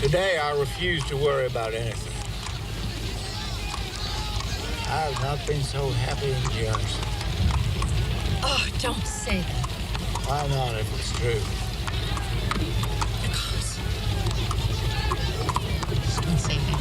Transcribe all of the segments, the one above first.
Today, I refuse to worry about anything. I have not been so happy in years. Oh, don't say that. Why not if it's true? Because it's been saving.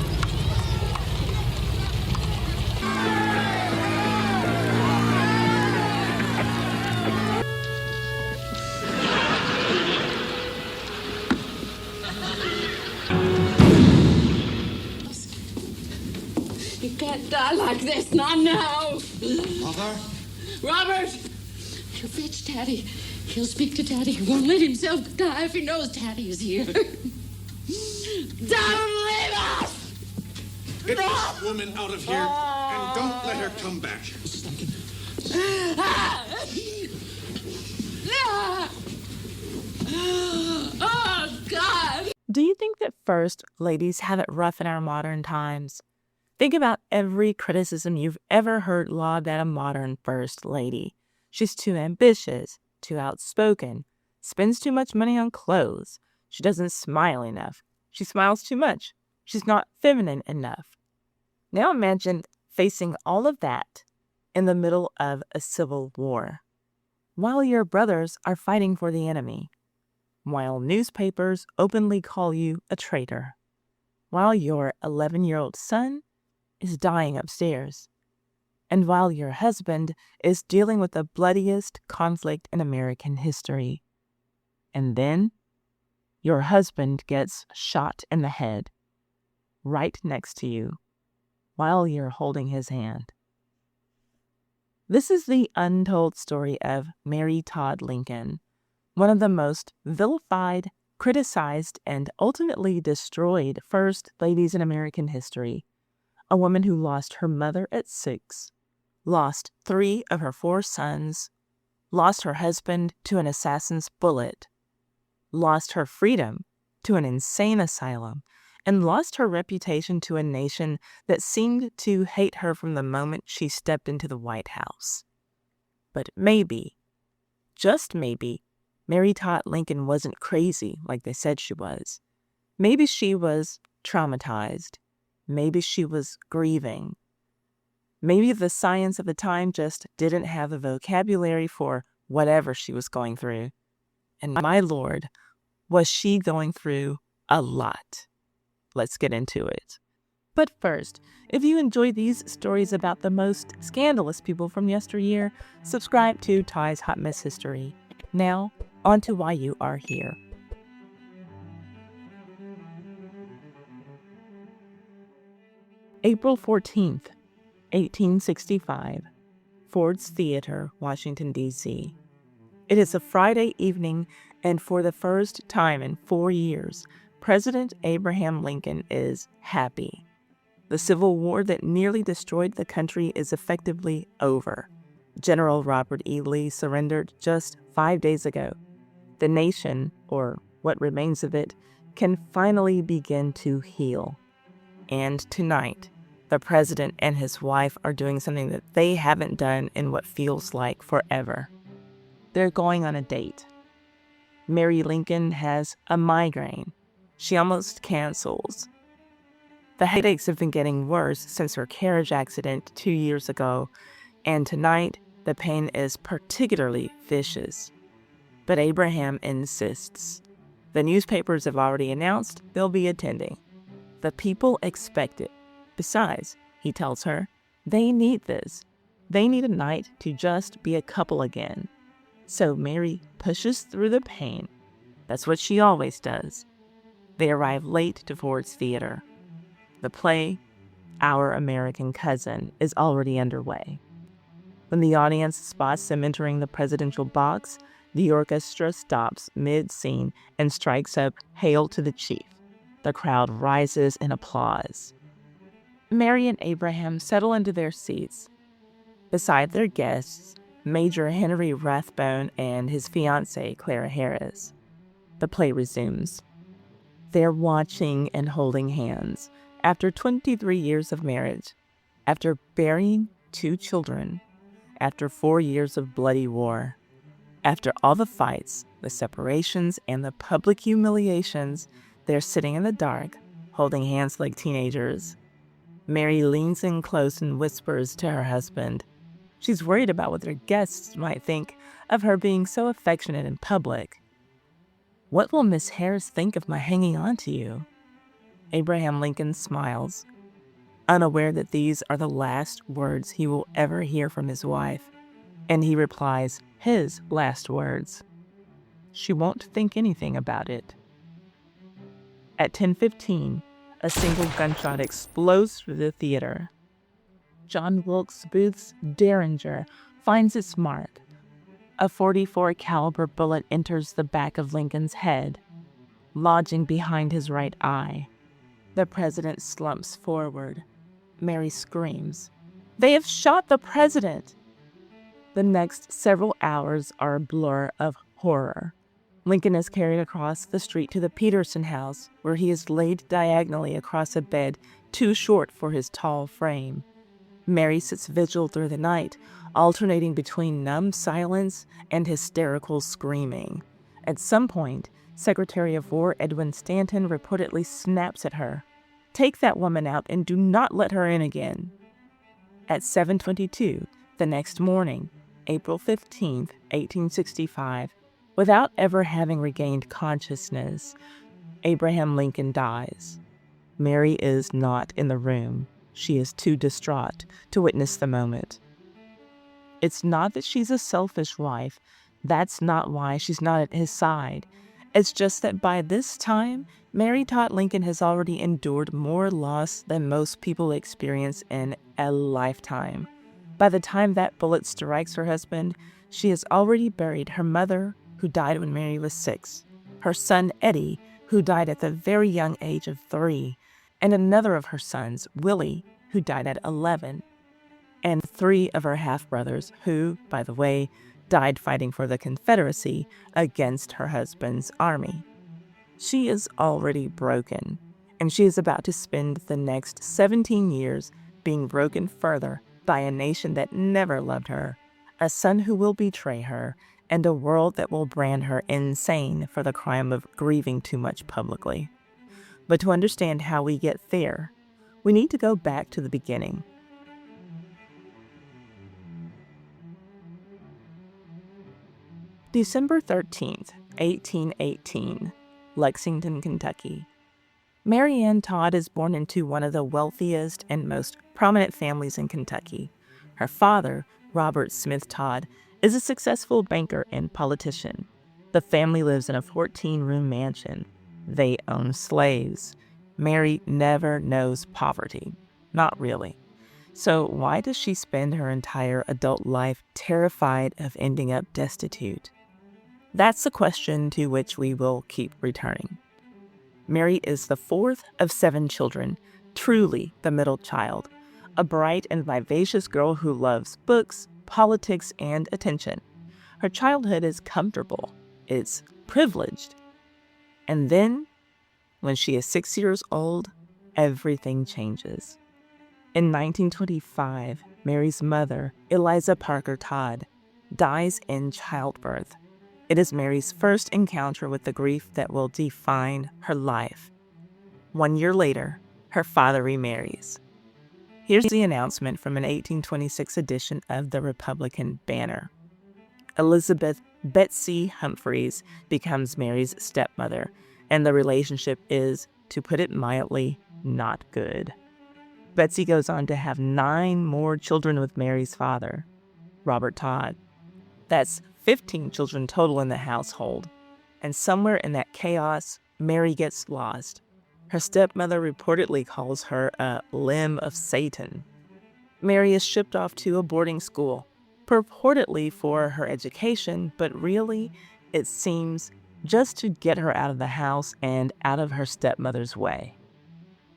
You can't die like this, not now. Mother? Robert! He'll fetch Daddy. He'll speak to Daddy. He won't let himself die if he knows Daddy is here. Don't leave us! Get this woman out of here, and don't let her come back. Mrs. Lincoln. Oh, God! Do you think that first ladies have it rough in our modern times? Think about every criticism you've ever heard lobbed at a modern first lady. She's too ambitious, too outspoken, spends too much money on clothes. She doesn't smile enough. She smiles too much. She's not feminine enough. Now imagine facing all of that in the middle of a civil war, while your brothers are fighting for the enemy, while newspapers openly call you a traitor, while your 11-year-old son is dying upstairs, and while your husband is dealing with the bloodiest conflict in American history. And then your husband gets shot in the head right next to you while you're holding his hand. This is the untold story of Mary Todd Lincoln, one of the most vilified, criticized, and ultimately destroyed first ladies in American history. A woman who lost her mother at 6, lost 3 of her 4 sons, lost her husband to an assassin's bullet, lost her freedom to an insane asylum, and lost her reputation to a nation that seemed to hate her from the moment she stepped into the White House. But maybe, just maybe, Mary Todd Lincoln wasn't crazy like they said she was. Maybe she was traumatized. Maybe she was grieving. Maybe the science of the time just didn't have the vocabulary for whatever she was going through. And my Lord, was she going through a lot. Let's get into it. But first, if you enjoy these stories about the most scandalous people from yesteryear, subscribe to Ty's Hot Mess History. Now, on to why you are here. April 14th, 1865, Ford's Theater, Washington, D.C. It is a Friday evening, and for the first time in 4 years, President Abraham Lincoln is happy. The Civil War that nearly destroyed the country is effectively over. General Robert E. Lee surrendered just 5 days ago. The nation, or what remains of it, can finally begin to heal. And tonight, the president and his wife are doing something that they haven't done in what feels like forever. They're going on a date. Mary Lincoln has a migraine. She almost cancels. The headaches have been getting worse since her carriage accident 2 years ago, and tonight the pain is particularly vicious. But Abraham insists. The newspapers have already announced they'll be attending. The people expect it. Besides, he tells her, they need this. They need a night to just be a couple again. So Mary pushes through the pain. That's what she always does. They arrive late to Ford's Theater. The play, Our American Cousin, is already underway. When the audience spots them entering the presidential box, the orchestra stops mid-scene and strikes up Hail to the Chief. The crowd rises in applause. Mary and Abraham settle into their seats. Beside their guests, Major Henry Rathbone and his fiancée, Clara Harris. The play resumes. They're watching and holding hands after 23 years of marriage, after burying 2 children, after 4 years of bloody war, after all the fights, the separations, and the public humiliations. They're sitting in the dark, holding hands like teenagers. Mary leans in close and whispers to her husband. She's worried about what their guests might think of her being so affectionate in public. "What will Miss Harris think of my hanging on to you?" Abraham Lincoln smiles, unaware that these are the last words he will ever hear from his wife, and he replies his last words. "She won't think anything about it." At 10:15, a single gunshot explodes through the theater. John Wilkes Booth's Derringer finds its mark. A .44 caliber bullet enters the back of Lincoln's head, lodging behind his right eye. The president slumps forward. Mary screams, "They have shot the president!" The next several hours are a blur of horror. Lincoln is carried across the street to the Peterson house, where he is laid diagonally across a bed too short for his tall frame. Mary sits vigil through the night, alternating between numb silence and hysterical screaming. At some point, Secretary of War Edwin Stanton reportedly snaps at her, "Take that woman out and do not let her in again." At 7:22, the next morning, April 15, 1865, without ever having regained consciousness, Abraham Lincoln dies. Mary is not in the room. She is too distraught to witness the moment. It's not that she's a selfish wife. That's not why she's not at his side. It's just that by this time, Mary Todd Lincoln has already endured more loss than most people experience in a lifetime. By the time that bullet strikes her husband, she has already buried her mother, who died when Mary was 6, her son Eddie, who died at the very young age of 3, and another of her sons, Willie, who died at 11, and 3 of her half-brothers who, by the way, died fighting for the Confederacy against her husband's army. She is already broken, and she is about to spend the next 17 years being broken further by a nation that never loved her, a son who will betray her, and a world that will brand her insane for the crime of grieving too much publicly. But to understand how we get there, we need to go back to the beginning. December 13th, 1818, Lexington, Kentucky. Mary Ann Todd is born into one of the wealthiest and most prominent families in Kentucky. Her father, Robert Smith Todd, is a successful banker and politician. The family lives in a 14-room mansion. They own slaves. Mary never knows poverty. Not really. So why does she spend her entire adult life terrified of ending up destitute? That's the question to which we will keep returning. Mary is the 4th of 7 children, truly the middle child, a bright and vivacious girl who loves books, politics, and attention. Her childhood is comfortable. It's privileged. And then, when she is 6 years old, everything changes. In 1925, Mary's mother, Eliza Parker Todd, dies in childbirth. It is Mary's first encounter with the grief that will define her life. 1 year later, her father remarries. Here's the announcement from an 1826 edition of the Republican Banner. Elizabeth Betsy Humphreys becomes Mary's stepmother, and the relationship is, to put it mildly, not good. Betsy goes on to have 9 more children with Mary's father, Robert Todd. That's 15 children total in the household, and somewhere in that chaos, Mary gets lost. Her stepmother reportedly calls her a limb of Satan. Mary is shipped off to a boarding school, purportedly for her education, but really, it seems, just to get her out of the house and out of her stepmother's way.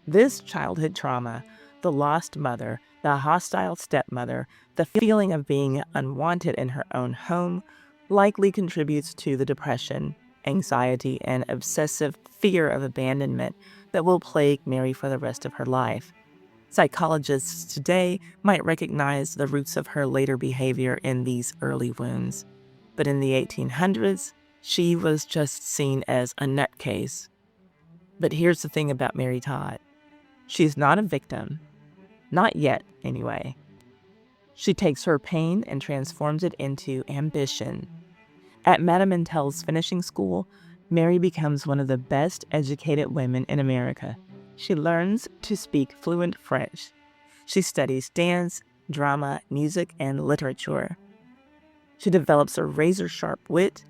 This childhood trauma, the lost mother, the hostile stepmother, the feeling of being unwanted in her own home, likely contributes to the depression, anxiety, and obsessive fear of abandonment that will plague Mary for the rest of her life. Psychologists today might recognize the roots of her later behavior in these early wounds, but in the 1800s, she was just seen as a nutcase. But here's the thing about Mary Todd. She's not a victim. Not yet, anyway. She takes her pain and transforms it into ambition. At Madame Intel's finishing school, Mary becomes one of the best educated women in America. She learns to speak fluent French. She studies dance, drama, music, and literature. She develops a razor-sharp wit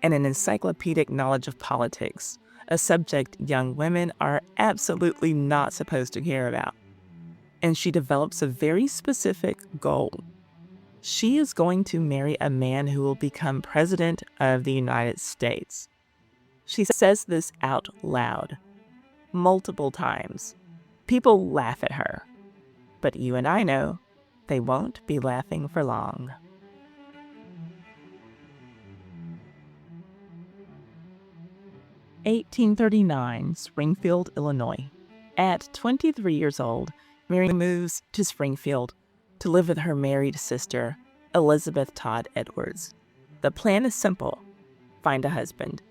and an encyclopedic knowledge of politics, a subject young women are absolutely not supposed to care about. And she develops a very specific goal. She is going to marry a man who will become president of the United States. She says this out loud, multiple times. People laugh at her, but you and I know they won't be laughing for long. (1839) Springfield, Illinois. At 23 years old, Mary moves to Springfield to live with her married sister, Elizabeth Todd Edwards. The plan is simple: find a husband.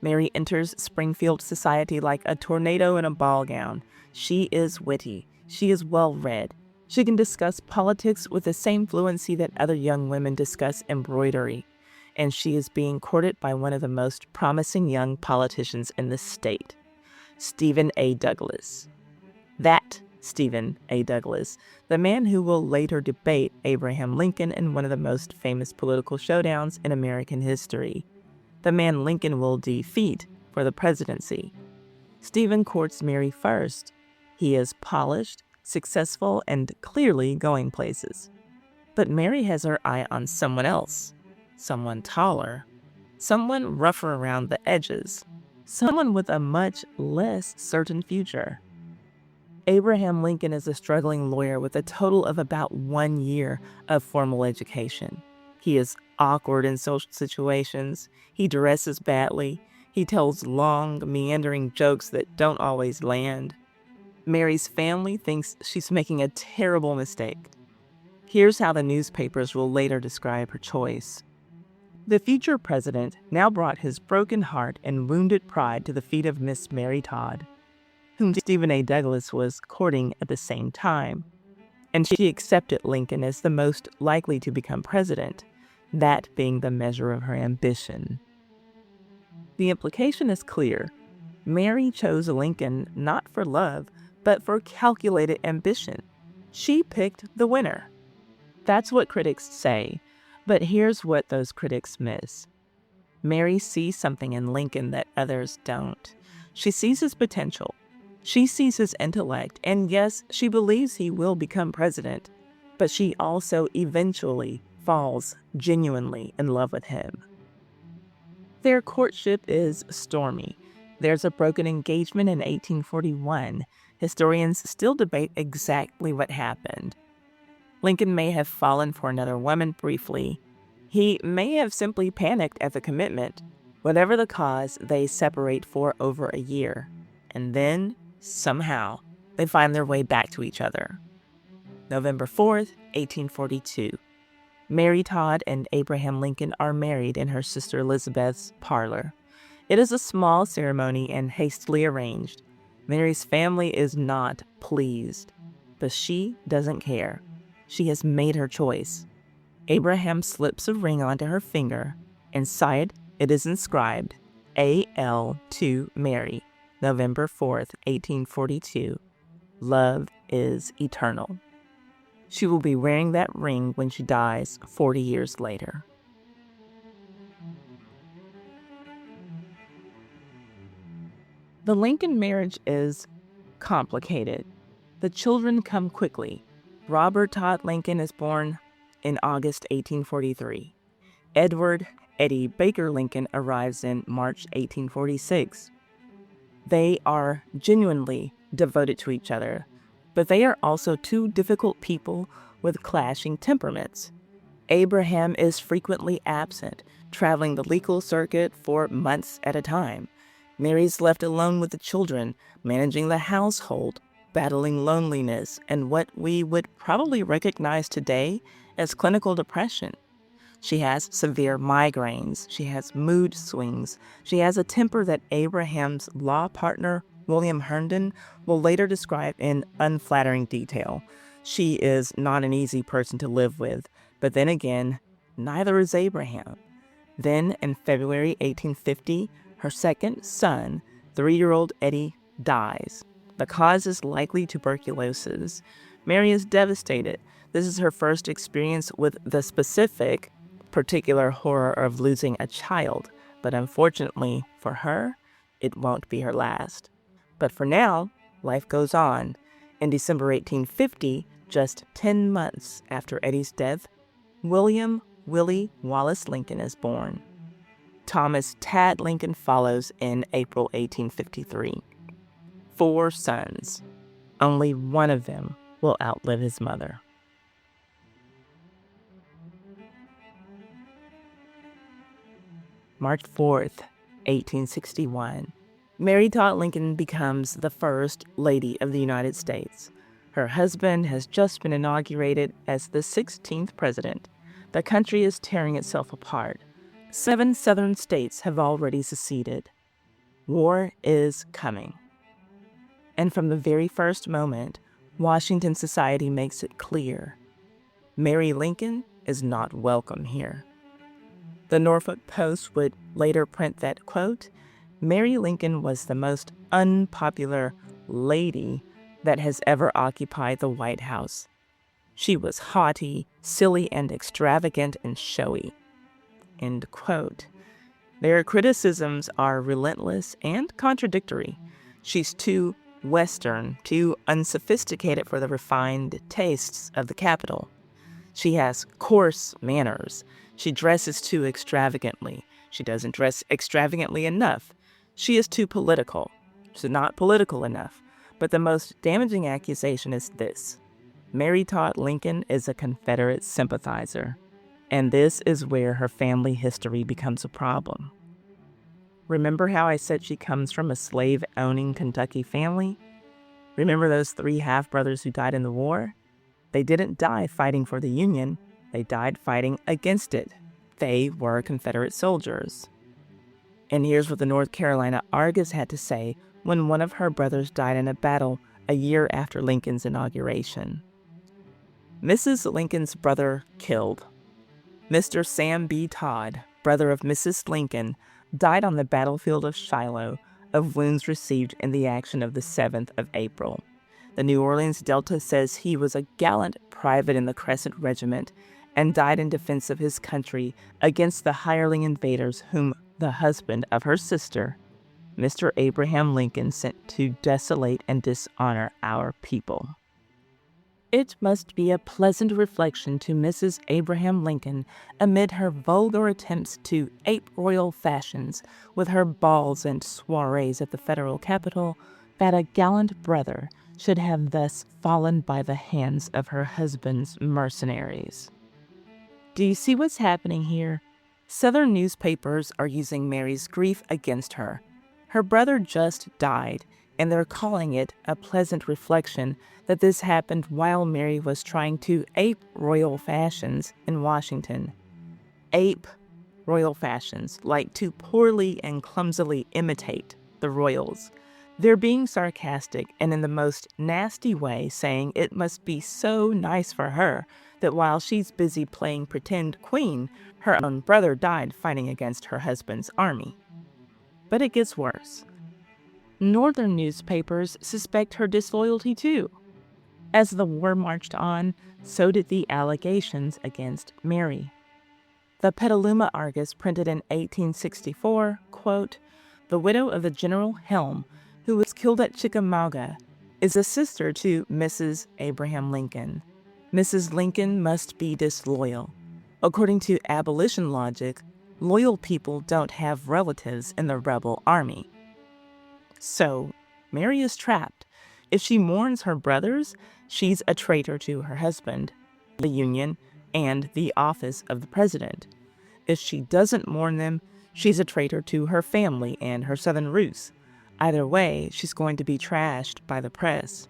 Mary enters Springfield society like a tornado in a ball gown. She is witty. She is well-read. She can discuss politics with the same fluency that other young women discuss embroidery. And she is being courted by one of the most promising young politicians in the state, Stephen A. Douglas. That Stephen A. Douglas, the man who will later debate Abraham Lincoln in one of the most famous political showdowns in American history. The man Lincoln will defeat for the presidency. Stephen courts Mary first. He is polished, successful, and clearly going places. But Mary has her eye on someone else. Someone taller, someone rougher around the edges, someone with a much less certain future. Abraham Lincoln is a struggling lawyer with a total of about 1 year of formal education. He is awkward in social situations, he dresses badly, he tells long, meandering jokes that don't always land. Mary's family thinks she's making a terrible mistake. Here's how the newspapers will later describe her choice. The future president now brought his broken heart and wounded pride to the feet of Miss Mary Todd, whom Stephen A. Douglas was courting at the same time, and she accepted Lincoln as the most likely to become president, that being the measure of her ambition. The implication is clear. Mary chose Lincoln not for love, but for calculated ambition. She picked the winner. That's what critics say. But here's what those critics miss. Mary sees something in Lincoln that others don't. She sees his potential. She sees his intellect, and yes, she believes he will become president, but she also eventually falls genuinely in love with him. Their courtship is stormy. There's a broken engagement in 1841. Historians still debate exactly what happened. Lincoln may have fallen for another woman briefly. He may have simply panicked at the commitment. Whatever the cause, they separate for over a year. And then, somehow, they find their way back to each other. November 4th, 1842. Mary Todd and Abraham Lincoln are married in her sister Elizabeth's parlor. It is a small ceremony and hastily arranged. Mary's family is not pleased, but she doesn't care. She has made her choice. Abraham slips a ring onto her finger. Inside, it is inscribed, A.L. to Mary, November 4th, 1842. Love is eternal. She will be wearing that ring when she dies 40 years later. The Lincoln marriage is complicated. The children come quickly. Robert Todd Lincoln is born in August 1843. Edward Eddie Baker Lincoln arrives in March 1846. They are genuinely devoted to each other, but they are also two difficult people with clashing temperaments. Abraham is frequently absent, traveling the legal circuit for months at a time. Mary's left alone with the children, managing the household, battling loneliness, and what we would probably recognize today as clinical depression. She has severe migraines. She has mood swings. She has a temper that Abraham's law partner William Herndon, will later describe in unflattering detail. She is not an easy person to live with, but then again, neither is Abraham. Then, in February 1850, her second son, 3-year-old Eddie, dies. The cause is likely tuberculosis. Mary is devastated. This is her first experience with the specific, particular horror of losing a child, but unfortunately for her, it won't be her last. But for now, life goes on. In December 1850, just 10 months after Eddie's death, William Willie Wallace Lincoln is born. Thomas Todd Lincoln follows in April 1853. 4 sons. Only one of them will outlive his mother. March 4th, 1861. Mary Todd Lincoln becomes the First Lady of the United States. Her husband has just been inaugurated as the 16th president. The country is tearing itself apart. 7 southern states have already seceded. War is coming. And from the very first moment, Washington society makes it clear: Mary Lincoln is not welcome here. The Norfolk Post would later print that, quote, Mary Lincoln was the most unpopular lady that has ever occupied the White House. She was haughty, silly, and extravagant and showy. End quote. Their criticisms are relentless and contradictory. She's too Western, too unsophisticated for the refined tastes of the capital. She has coarse manners. She dresses too extravagantly. She doesn't dress extravagantly enough. She is too political. She's not political enough. But the most damaging accusation is this: Mary Todd Lincoln is a Confederate sympathizer. And this is where her family history becomes a problem. Remember how I said she comes from a slave-owning Kentucky family? Remember those 3 half-brothers who died in the war? They didn't die fighting for the Union. They died fighting against it. They were Confederate soldiers. And here's what the North Carolina Argus had to say when one of her brothers died in a battle a year after Lincoln's inauguration. Mrs. Lincoln's brother killed. Mr. Sam B. Todd, brother of Mrs. Lincoln, died on the battlefield of Shiloh of wounds received in the action of the 7th of April. The New Orleans Delta says he was a gallant private in the Crescent Regiment and died in defense of his country against the hireling invaders whom the husband of her sister, Mr. Abraham Lincoln, sent to desolate and dishonor our people. It must be a pleasant reflection to Mrs. Abraham Lincoln, amid her vulgar attempts to ape royal fashions with her balls and soirees at the federal capital, that a gallant brother should have thus fallen by the hands of her husband's mercenaries. Do you see what's happening here? Southern newspapers are using Mary's grief against her. Her brother just died, and they're calling it a pleasant reflection that this happened while Mary was trying to ape royal fashions in Washington. Ape royal fashions, like to poorly and clumsily imitate the royals. They're being sarcastic and in the most nasty way saying it must be so nice for her that while she's busy playing pretend queen, her own brother died fighting against her husband's army. But it gets worse. Northern newspapers suspect her disloyalty too. As the war marched on, so did the allegations against Mary. The Petaluma Argus printed in 1864, quote, "The widow of the General Helm, who was killed at Chickamauga, is a sister to Mrs. Abraham Lincoln. Mrs. Lincoln must be disloyal. According to abolition logic, loyal people don't have relatives in the rebel army." So, Mary is trapped. If she mourns her brothers, she's a traitor to her husband, the Union, and the office of the president. If she doesn't mourn them, she's a traitor to her family and her southern roots. Either way, she's going to be trashed by the press.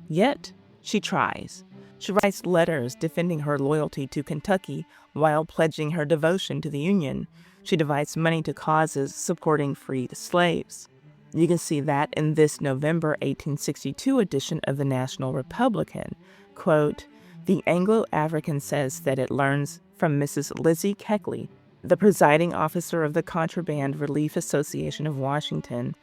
Yet, she tries. She writes letters defending her loyalty to Kentucky while pledging her devotion to the Union. She divides money to causes supporting freed slaves. You can see that in this November 1862 edition of the National Republican. Quote, "The Anglo-African says that it learns from Mrs. Lizzie Keckley, the presiding officer of the Contraband Relief Association of Washington,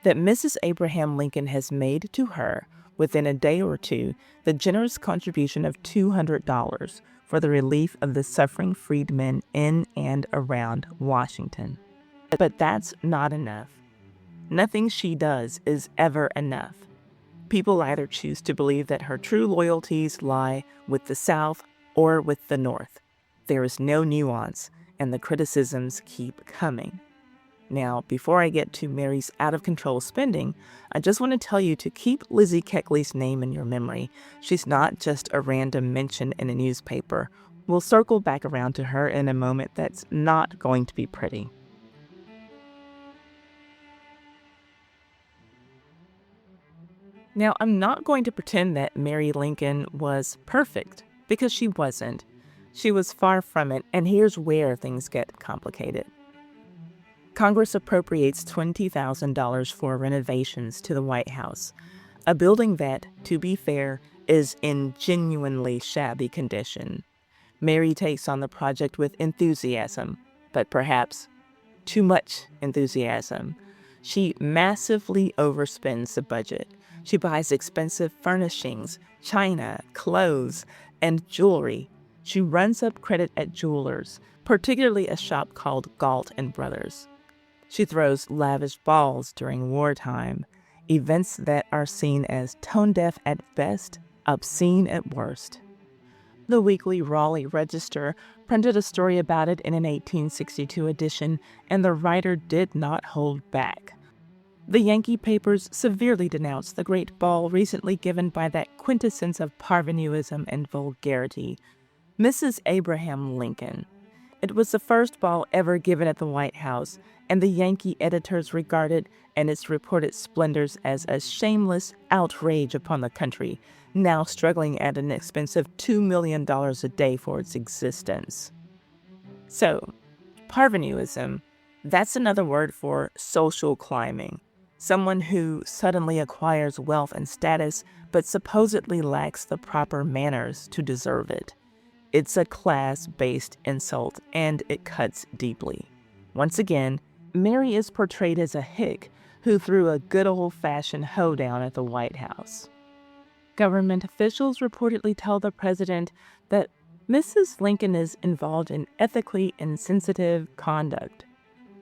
that Mrs. Abraham Lincoln has made to her, within a day or two, the generous contribution of $200 for the relief of the suffering freedmen in and around Washington." But that's not enough. Nothing she does is ever enough. People either choose to believe that her true loyalties lie with the South or with the North. There is no nuance, and the criticisms keep coming. Now, before I get to Mary's out-of-control spending, I just want to tell you to keep Lizzie Keckley's name in your memory. She's not just a random mention in a newspaper. We'll circle back around to her in a moment that's not going to be pretty. Now, I'm not going to pretend that Mary Lincoln was perfect, because she wasn't. She was far from it, and here's where things get complicated. Congress appropriates $20,000 for renovations to the White House, a building that, to be fair, is in genuinely shabby condition. Mary takes on the project with enthusiasm, but perhaps too much enthusiasm. She massively overspends the budget. She buys expensive furnishings, china, clothes, and jewelry. She runs up credit at jewelers, particularly a shop called Galt and Brothers. She throws lavish balls during wartime, events that are seen as tone-deaf at best, obscene at worst. The Weekly Raleigh Register printed a story about it in an 1862 edition, and the writer did not hold back. The Yankee papers severely denounced the great ball recently given by that quintessence of parvenuism and vulgarity, Mrs. Abraham Lincoln. It was the first ball ever given at the White House, and the Yankee editors regarded and its reported splendors as a shameless outrage upon the country, now struggling at an expense of $2 million a day for its existence. So, parvenuism, that's another word for social climbing. Someone who suddenly acquires wealth and status, but supposedly lacks the proper manners to deserve it. It's a class-based insult, and it cuts deeply. Once again, Mary is portrayed as a hick who threw a good old-fashioned hoedown at the White House. Government officials reportedly tell the president that Mrs. Lincoln is involved in ethically insensitive conduct.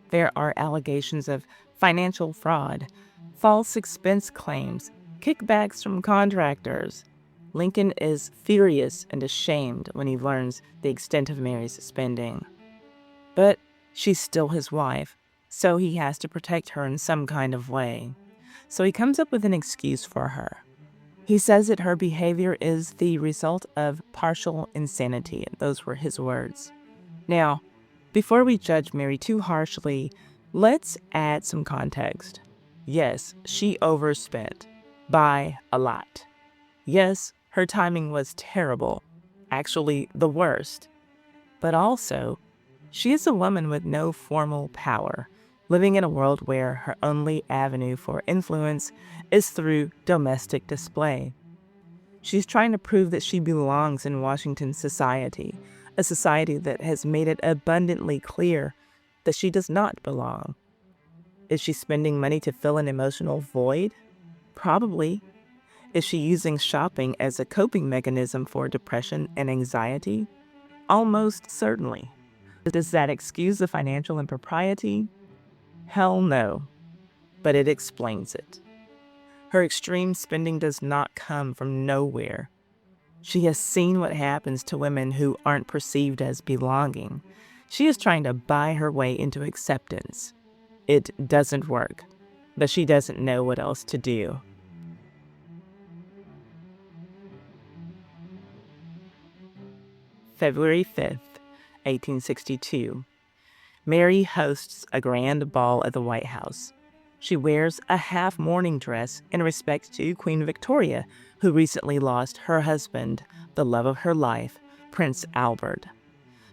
There are allegations of financial fraud, false expense claims, kickbacks from contractors. Lincoln is furious and ashamed when he learns the extent of Mary's spending. But she's still his wife, so he has to protect her in some kind of way. So he comes up with an excuse for her. He says that her behavior is the result of partial insanity. Those were his words. Now, before we judge Mary too harshly, let's add some context. Yes, she overspent. By a lot. Yes, her timing was terrible. Actually, the worst. But also, she is a woman with no formal power, living in a world where her only avenue for influence is through domestic display. She's trying to prove that she belongs in Washington society, a society that has made it abundantly clear that she does not belong. Is she spending money to fill an emotional void? Probably. Is she using shopping as a coping mechanism for depression and anxiety? Almost certainly. Does that excuse the financial impropriety? Hell no. But it explains it. Her extreme spending does not come from nowhere. She has seen what happens to women who aren't perceived as belonging. She is trying to buy her way into acceptance. It doesn't work, but she doesn't know what else to do. February 5th, 1862. Mary hosts a grand ball at the White House. She wears a half-mourning dress in respect to Queen Victoria, who recently lost her husband, the love of her life, Prince Albert.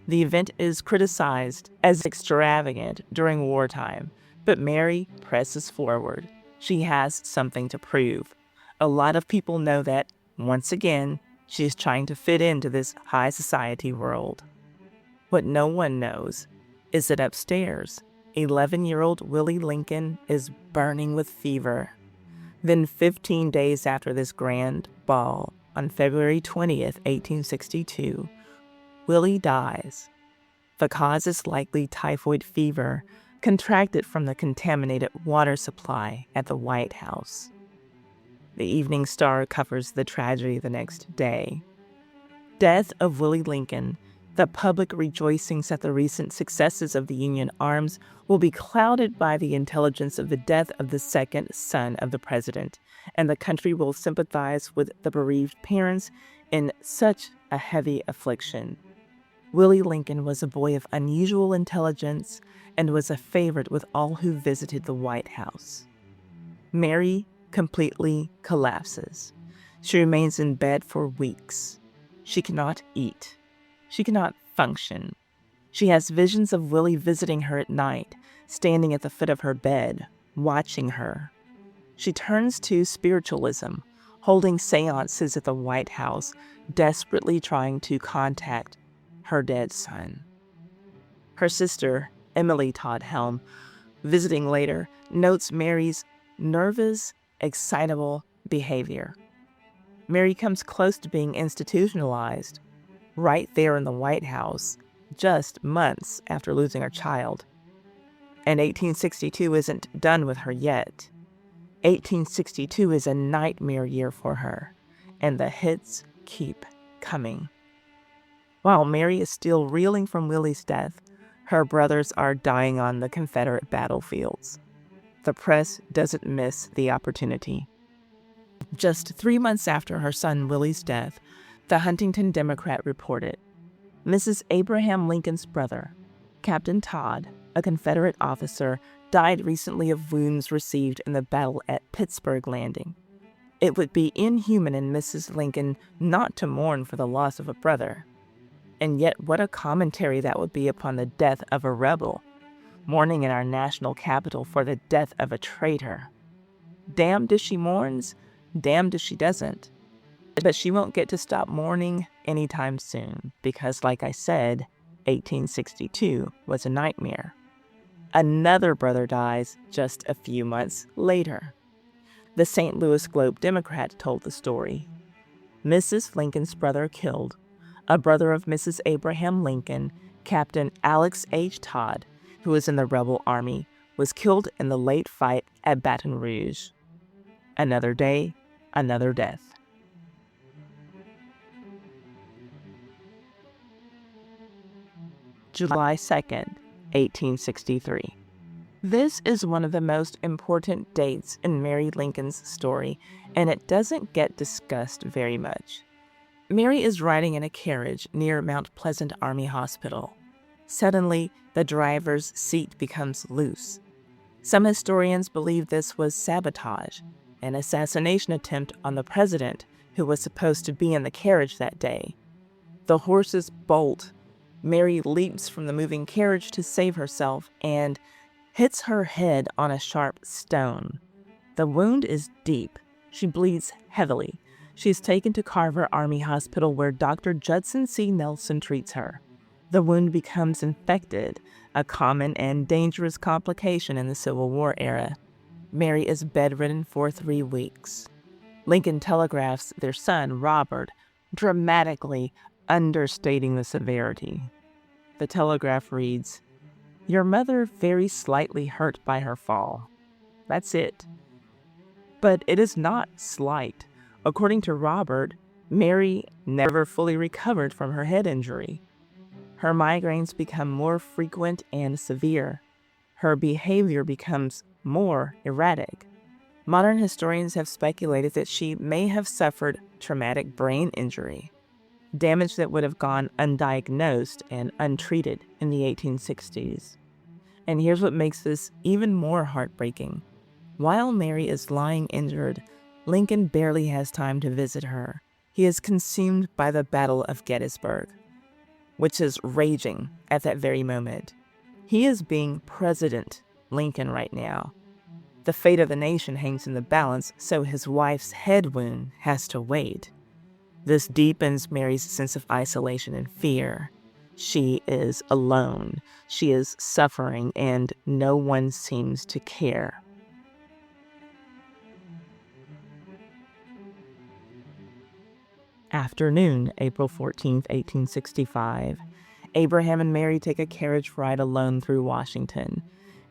The event is criticized as extravagant during wartime. But Mary presses forward. She has something to prove. A lot of people know that, once again, she is trying to fit into this high society world. What no one knows is that upstairs, 11-year-old Willie Lincoln is burning with fever. Then 15 days after this grand ball, on February 20th, 1862, Willie dies. The cause is likely typhoid fever, contracted from the contaminated water supply at the White House. The Evening Star covers the tragedy the next day. Death of Willie Lincoln. The public rejoicings at the recent successes of the Union arms will be clouded by the intelligence of the death of the second son of the president, and the country will sympathize with the bereaved parents in such a heavy affliction. Willie Lincoln was a boy of unusual intelligence and was a favorite with all who visited the White House. Mary completely collapses. She remains in bed for weeks. She cannot eat. She cannot function. She has visions of Willie visiting her at night, standing at the foot of her bed, watching her. She turns to spiritualism, holding seances at the White House, desperately trying to contact her dead son. Her sister, Emily Todd Helm, visiting later, notes Mary's nervous, excitable behavior. Mary comes close to being institutionalized, right there in the White House, just months after losing her child. And 1862 isn't done with her yet. 1862 is a nightmare year for her, and the hits keep coming. While Mary is still reeling from Willie's death, her brothers are dying on the Confederate battlefields. The press doesn't miss the opportunity. Just 3 months after her son Willie's death, the Huntington Democrat reported, Mrs. Abraham Lincoln's brother, Captain Todd, a Confederate officer, died recently of wounds received in the battle at Pittsburgh Landing. It would be inhuman in Mrs. Lincoln not to mourn for the loss of a brother. And yet what a commentary that would be upon the death of a rebel, mourning in our national capital for the death of a traitor. Damned if she mourns, damned if she doesn't. But she won't get to stop mourning anytime soon because, like I said, 1862 was a nightmare. Another brother dies just a few months later. The St. Louis Globe-Democrat told the story. Mrs. Lincoln's brother killed, a brother of Mrs. Abraham Lincoln, Captain Alex H. Todd, who was in the rebel army, was killed in the late fight at Baton Rouge. Another day, another death. July 2nd, 1863. This is one of the most important dates in Mary Lincoln's story, and it doesn't get discussed very much. Mary is riding in a carriage near Mount Pleasant Army Hospital. Suddenly, the driver's seat becomes loose. Some historians believe this was sabotage, an assassination attempt on the president who was supposed to be in the carriage that day. The horses bolt. Mary leaps from the moving carriage to save herself and hits her head on a sharp stone. The wound is deep. She bleeds heavily. She is taken to Carver Army Hospital where Dr. Judson C. Nelson treats her. The wound becomes infected, a common and dangerous complication in the Civil War era. Mary is bedridden for 3 weeks. Lincoln telegraphs their son, Robert, dramatically understating the severity. The telegraph reads, "Your mother very slightly hurt by her fall." That's it. But it is not slight. According to Robert, Mary never fully recovered from her head injury. Her migraines become more frequent and severe. Her behavior becomes more erratic. Modern historians have speculated that she may have suffered traumatic brain injury, damage that would have gone undiagnosed and untreated in the 1860s. And here's what makes this even more heartbreaking. While Mary is lying injured, Lincoln barely has time to visit her. He is consumed by the Battle of Gettysburg, which is raging at that very moment. He is being president Lincoln right now. The fate of the nation hangs in the balance, so his wife's head wound has to wait. This deepens Mary's sense of isolation and fear. She is alone, she is suffering, and no one seems to care. Afternoon, April 14th, 1865. Abraham and Mary take a carriage ride alone through Washington.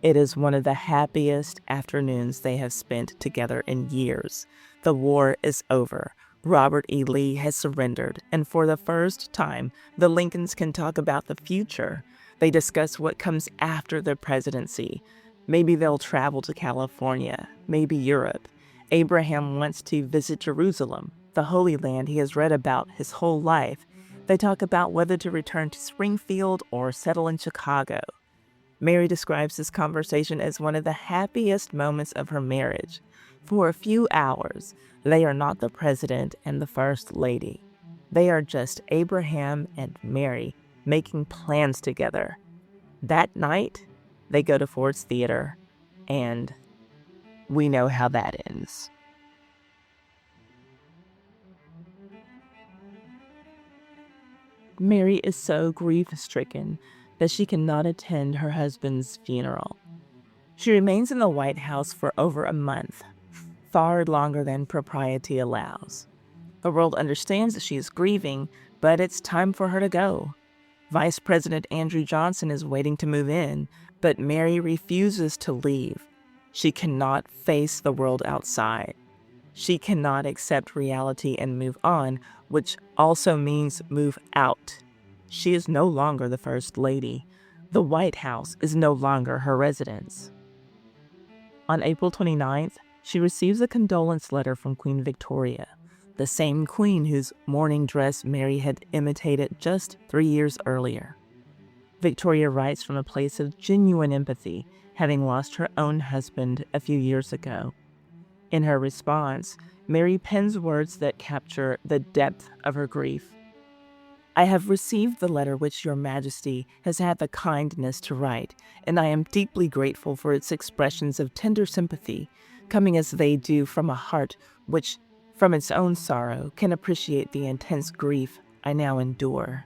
It is one of the happiest afternoons they have spent together in years. The war is over. Robert E. Lee has surrendered, and for the first time, the Lincolns can talk about the future. They discuss what comes after the presidency. Maybe they'll travel to California, maybe Europe. Abraham wants to visit Jerusalem, the Holy Land he has read about his whole life. They talk about whether to return to Springfield or settle in Chicago. Mary describes this conversation as one of the happiest moments of her marriage. For a few hours, they are not the president and the first lady. They are just Abraham and Mary making plans together. That night, they go to Ford's Theater, and we know how that ends. Mary is so grief-stricken that she cannot attend her husband's funeral. She remains in the White House for over a month, far longer than propriety allows. The world understands that she is grieving, but it's time for her to go. Vice President Andrew Johnson is waiting to move in, but Mary refuses to leave. She cannot face the world outside. She cannot accept reality and move on, which also means move out. She is no longer the First Lady. The White House is no longer her residence. On April 29th, she receives a condolence letter from Queen Victoria, the same queen whose mourning dress Mary had imitated just 3 years earlier. Victoria writes from a place of genuine empathy, having lost her own husband a few years ago. In her response, Mary pens words that capture the depth of her grief. I have received the letter which your majesty has had the kindness to write, and I am deeply grateful for its expressions of tender sympathy, coming as they do from a heart which, from its own sorrow, can appreciate the intense grief I now endure.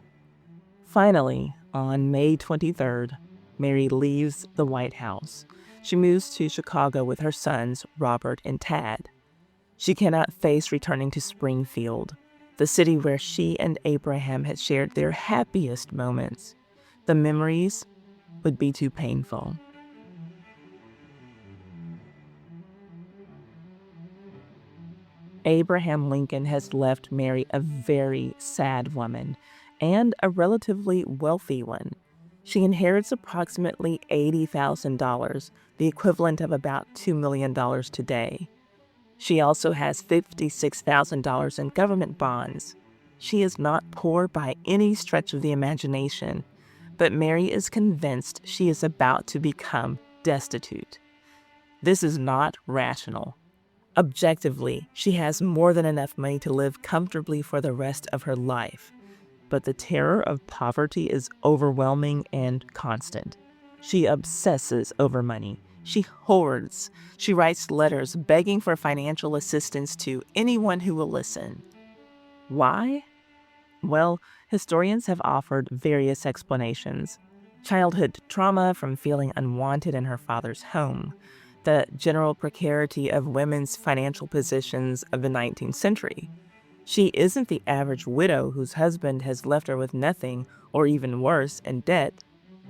Finally, on May 23rd, Mary leaves the White House. She moves to Chicago with her sons, Robert and Tad. She cannot face returning to Springfield, the city where she and Abraham had shared their happiest moments. The memories would be too painful. Abraham Lincoln has left Mary a very sad woman and a relatively wealthy one. She inherits approximately $80,000, the equivalent of about $2 million today. She also has $56,000 in government bonds. She is not poor by any stretch of the imagination, but Mary is convinced she is about to become destitute. This is not rational. Objectively, she has more than enough money to live comfortably for the rest of her life, but the terror of poverty is overwhelming and constant. She obsesses over money. She hoards. She writes letters begging for financial assistance to anyone who will listen. Why? Well, historians have offered various explanations. Childhood trauma from feeling unwanted in her father's home, the general precarity of women's financial positions of the 19th century. She isn't the average widow whose husband has left her with nothing, or even worse, in debt.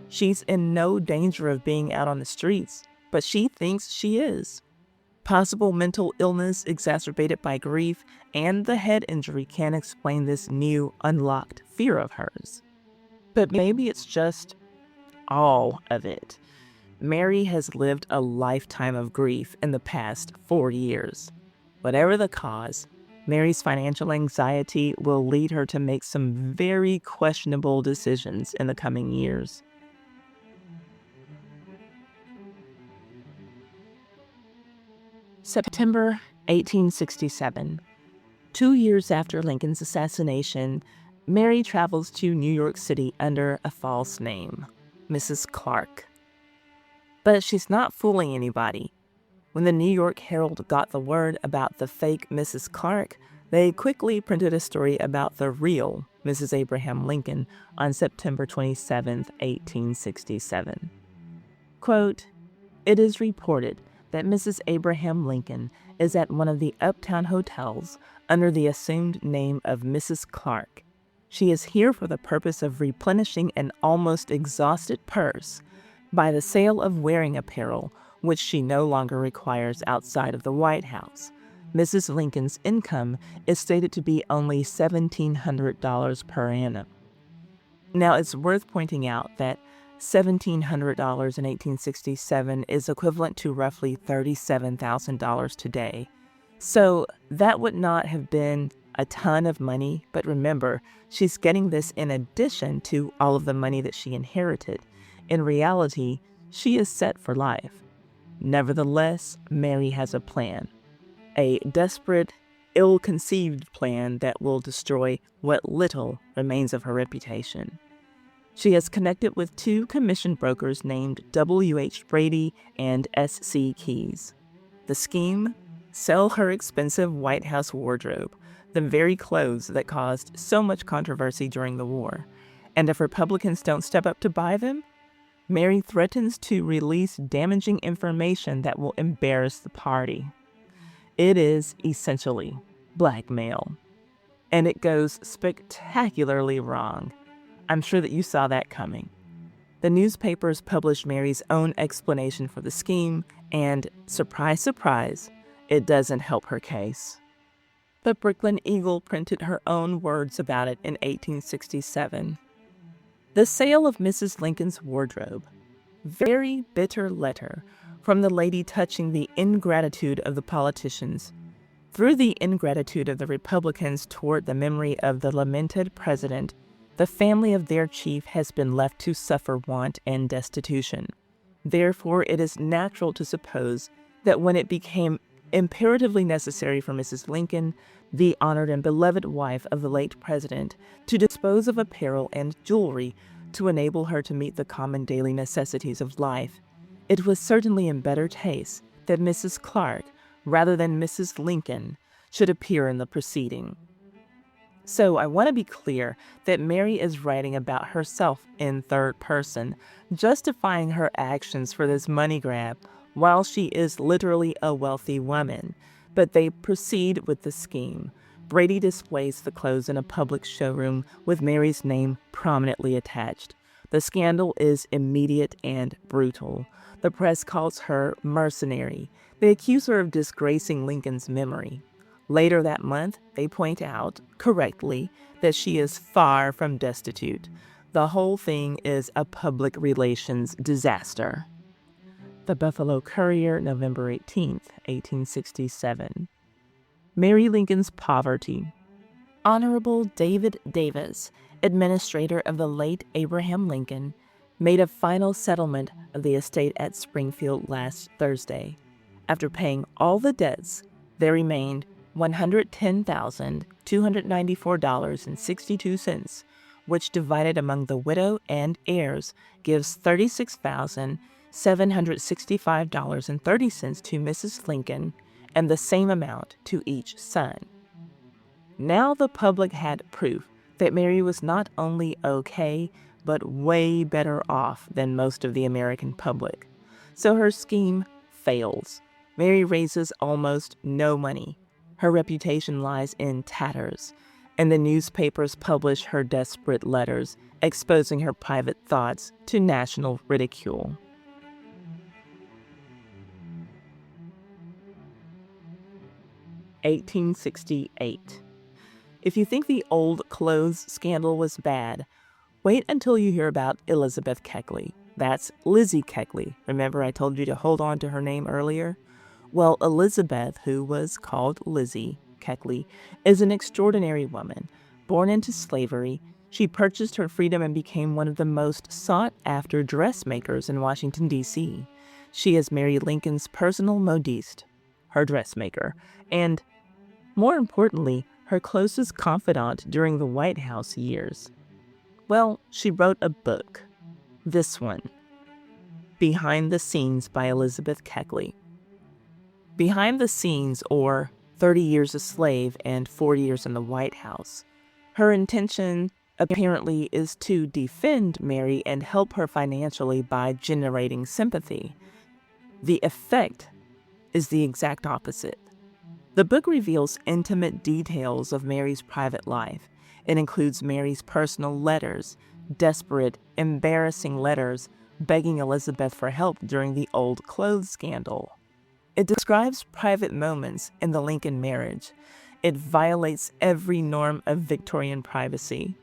She's in no danger of being out on the streets, but she thinks she is. Possible mental illness exacerbated by grief and the head injury can explain this new, unlocked fear of hers. But maybe it's just all of it. Mary has lived a lifetime of grief in the past 4 years. Whatever the cause, Mary's financial anxiety will lead her to make some very questionable decisions in the coming years. September 1867. 2 years after Lincoln's assassination, Mary travels to New York City under a false name, Mrs. Clark. But she's not fooling anybody. When the New York Herald got the word about the fake Mrs. Clark, they quickly printed a story about the real Mrs. Abraham Lincoln on September 27, 1867. Quote, "It is reported that Mrs. Abraham Lincoln is at one of the uptown hotels under the assumed name of Mrs. Clark. She is here for the purpose of replenishing an almost exhausted purse by the sale of wearing apparel, which she no longer requires outside of the White House. Mrs. Lincoln's income is stated to be only $1,700 per annum." Now, it's worth pointing out that $1,700 in 1867 is equivalent to roughly $37,000 today. So that would not have been a ton of money, but remember, she's getting this in addition to all of the money that she inherited. In reality, she is set for life. Nevertheless, Mary has a plan. A desperate, ill-conceived plan that will destroy what little remains of her reputation. She has connected with two commission brokers named W.H. Brady and S.C. Keyes. The scheme? Sell her expensive White House wardrobe, the very clothes that caused so much controversy during the war. And if Republicans don't step up to buy them, Mary threatens to release damaging information that will embarrass the party. It is essentially blackmail. And it goes spectacularly wrong. I'm sure that you saw that coming. The newspapers published Mary's own explanation for the scheme, and surprise, surprise, it doesn't help her case. The Brooklyn Eagle printed her own words about it in 1867. The sale of Mrs. Lincoln's wardrobe. Very bitter letter from the lady touching the ingratitude of the politicians. Through the ingratitude of the Republicans toward the memory of the lamented president, the family of their chief has been left to suffer want and destitution. Therefore, it is natural to suppose that when it became imperatively necessary for Mrs. Lincoln, the honored and beloved wife of the late president, to dispose of apparel and jewelry to enable her to meet the common daily necessities of life, it was certainly in better taste that Mrs. Clark, rather than Mrs. Lincoln, should appear in the proceeding. So I want to be clear that Mary is writing about herself in third person, justifying her actions for this money grab while she is literally a wealthy woman. But they proceed with the scheme. Brady displays the clothes in a public showroom with Mary's name prominently attached. The scandal is immediate and brutal. The press calls her mercenary. They accuse her of disgracing Lincoln's memory. Later that month, they point out, correctly, that she is far from destitute. The whole thing is a public relations disaster. The Buffalo Courier, November 18, 1867. Mary Lincoln's poverty. Honorable David Davis, administrator of the late Abraham Lincoln, made a final settlement of the estate at Springfield last Thursday. After paying all the debts, there remained $110,294.62, which divided among the widow and heirs gives $36,765.30 to Mrs. Lincoln and the same amount to each son. Now the public had proof that Mary was not only okay, but way better off than most of the American public. So her scheme fails. Mary raises almost no money. Her reputation lies in tatters, and the newspapers publish her desperate letters, exposing her private thoughts to national ridicule. (1868) If you think the old clothes scandal was bad, wait until you hear about Elizabeth Keckley. That's Lizzie Keckley. Remember I told you to hold on to her name earlier? Well, Elizabeth, who was called Lizzie Keckley, is an extraordinary woman. Born into slavery, she purchased her freedom and became one of the most sought-after dressmakers in Washington, D.C. She is Mary Lincoln's personal modiste, her dressmaker, and, more importantly, her closest confidant during the White House years. Well, she wrote a book. This one. Behind the Scenes by Elizabeth Keckley. Behind the Scenes, or 30 Years a Slave and 40 Years in the White House. Her intention apparently is to defend Mary and help her financially by generating sympathy. The effect is the exact opposite. The book reveals intimate details of Mary's private life. It includes Mary's personal letters, desperate, embarrassing letters begging Elizabeth for help during the old clothes scandal. It describes private moments in the Lincoln marriage. It violates every norm of Victorian privacy.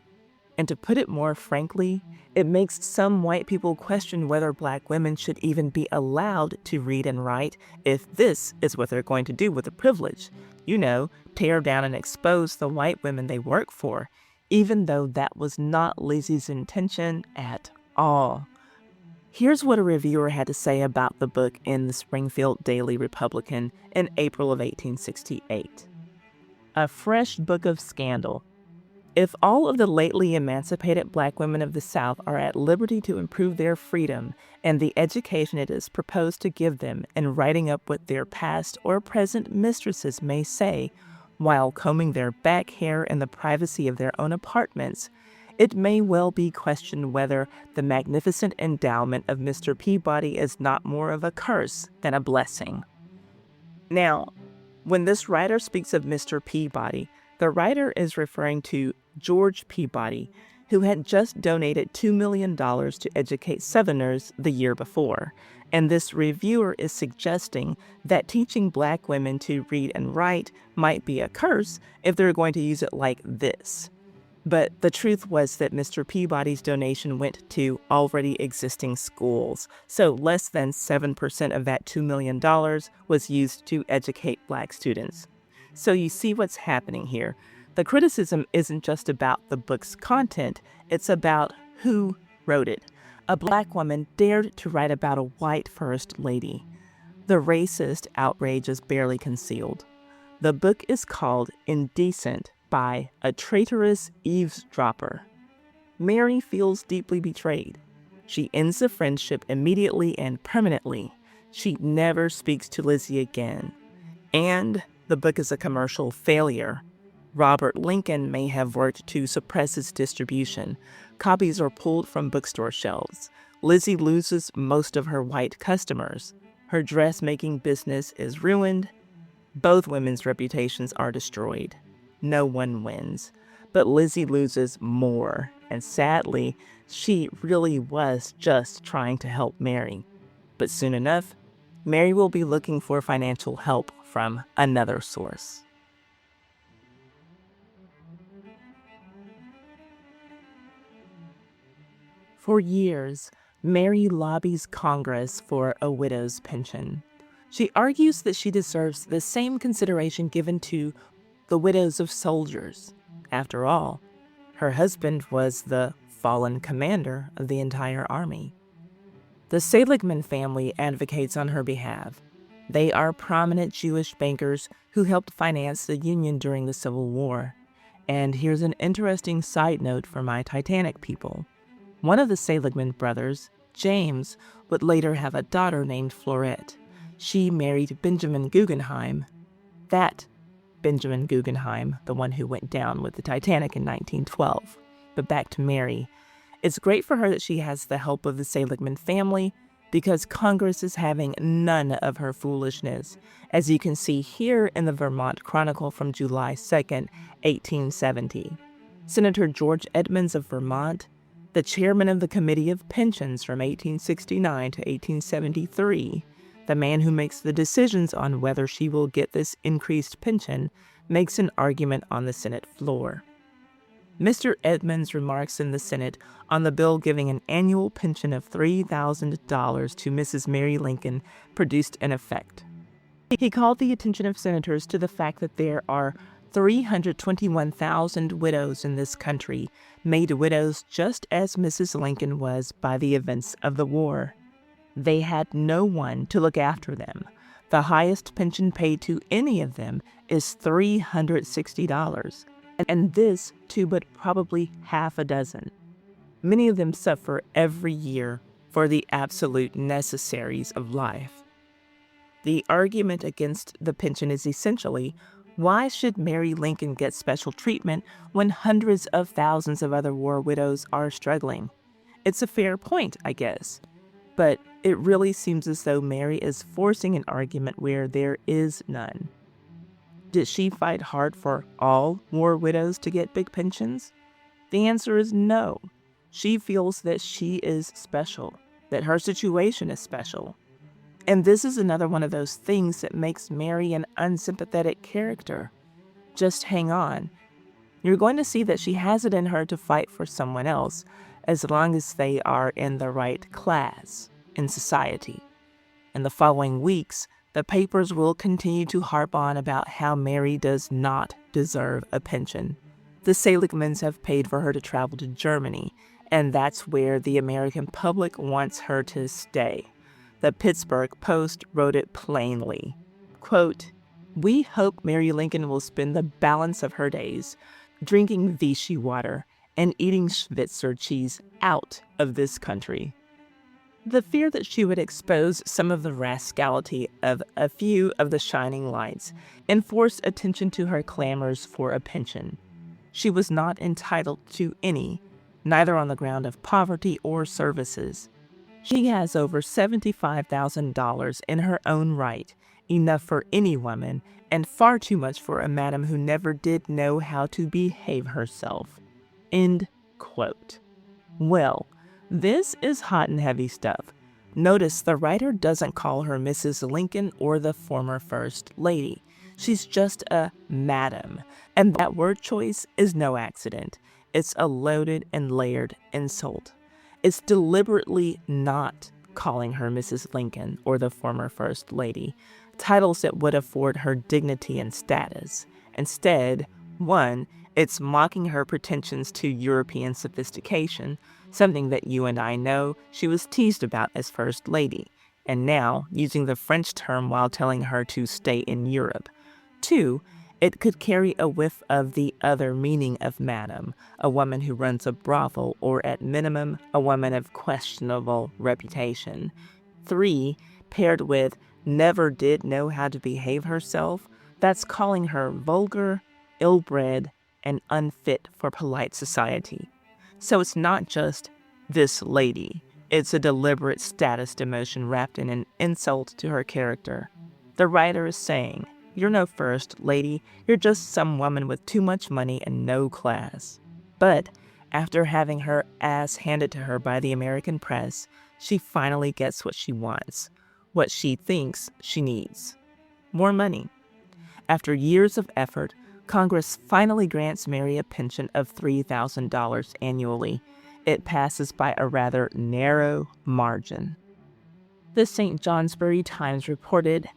And to put it more frankly, it makes some white people question whether Black women should even be allowed to read and write if this is what they're going to do with the privilege. You know, tear down and expose the white women they work for, even though that was not Lizzie's intention at all. Here's what a reviewer had to say about the book in the Springfield Daily Republican in April of 1868. A fresh book of scandal. If all of the lately emancipated Black women of the South are at liberty to improve their freedom and the education it is proposed to give them in writing up what their past or present mistresses may say while combing their back hair in the privacy of their own apartments, it may well be questioned whether the magnificent endowment of Mr. Peabody is not more of a curse than a blessing. Now, when this writer speaks of Mr. Peabody, the writer is referring to George Peabody, who had just donated $2 million to educate Southerners the year before. And this reviewer is suggesting that teaching Black women to read and write might be a curse if they're going to use it like this. But the truth was that Mr. Peabody's donation went to already existing schools, so less than 7% of that $2 million was used to educate Black students. So you see what's happening here. The criticism isn't just about the book's content, it's about who wrote it. A Black woman dared to write about a white first lady. The racist outrage is barely concealed. The book is called Indecent by a traitorous eavesdropper. Mary feels deeply betrayed. She ends the friendship immediately and permanently. She never speaks to Lizzie again. And the book is a commercial failure. Robert Lincoln may have worked to suppress its distribution. Copies are pulled from bookstore shelves. Lizzie loses most of her white customers. Her dressmaking business is ruined. Both women's reputations are destroyed. No one wins. But Lizzie loses more. And sadly, she really was just trying to help Mary. But soon enough, Mary will be looking for financial help from another source. For years, Mary lobbies Congress for a widow's pension. She argues that she deserves the same consideration given to the widows of soldiers. After all, her husband was the fallen commander of the entire army. The Seligman family advocates on her behalf. They are prominent Jewish bankers who helped finance the Union during the Civil War. And here's an interesting side note for my Titanic people. One of the Seligman brothers, James, would later have a daughter named Florette. She married Benjamin Guggenheim. That Benjamin Guggenheim, the one who went down with the Titanic in 1912. But back to Mary. It's great for her that she has the help of the Seligman family because Congress is having none of her foolishness, as you can see here in the Vermont Chronicle from July 2nd, 1870. Senator George Edmunds of Vermont, the chairman of the Committee of Pensions from 1869 to 1873, the man who makes the decisions on whether she will get this increased pension, makes an argument on the Senate floor. Mr. Edmunds remarks in the Senate on the bill giving an annual pension of $3,000 to Mrs. Mary Lincoln produced an effect. He called the attention of senators to the fact that there are 321,000 widows in this country, made widows just as Mrs. Lincoln was by the events of the war. They had no one to look after them. The highest pension paid to any of them is $360, and this to but probably half a dozen. Many of them suffer every year for the absolute necessaries of life. The argument against the pension is essentially, why should Mary Lincoln get special treatment when hundreds of thousands of other war widows are struggling? It's a fair point, I guess. But it really seems as though Mary is forcing an argument where there is none. Did she fight hard for all war widows to get big pensions? The answer is no. She feels that she is special, that her situation is special. And this is another one of those things that makes Mary an unsympathetic character. Just hang on. You're going to see that she has it in her to fight for someone else, as long as they are in the right class in society. In the following weeks, the papers will continue to harp on about how Mary does not deserve a pension. The Seligmans have paid for her to travel to Germany, and that's where the American public wants her to stay. The Pittsburgh Post wrote it plainly. Quote, "We hope Mary Lincoln will spend the balance of her days drinking Vichy water and eating Schwitzer cheese out of this country." The fear that she would expose some of the rascality of a few of the shining lights and force attention to her clamors for a pension. She was not entitled to any, neither on the ground of poverty or services. She has over $75,000 in her own right, enough for any woman, and far too much for a madam who never did know how to behave herself. End quote. Well, this is hot and heavy stuff. Notice the writer doesn't call her Mrs. Lincoln or the former First Lady. She's just a madam, and that word choice is no accident. It's a loaded and layered insult. It's deliberately not calling her Mrs. Lincoln or the former First Lady, titles that would afford her dignity and status. Instead, one, it's mocking her pretensions to European sophistication, something that you and I know she was teased about as First Lady, and now using the French term while telling her to stay in Europe. Two, it could carry a whiff of the other meaning of madam, a woman who runs a brothel, or at minimum, a woman of questionable reputation. Three, paired with never did know how to behave herself, that's calling her vulgar, ill-bred, and unfit for polite society. So it's not just this lady. It's a deliberate status demotion wrapped in an insult to her character. The writer is saying, you're no First Lady, you're just some woman with too much money and no class. But after having her ass handed to her by the American press, she finally gets what she wants, what she thinks she needs. More money. After years of effort, Congress finally grants Mary a pension of $3,000 annually. It passes by a rather narrow margin. The St. Johnsbury Times reported,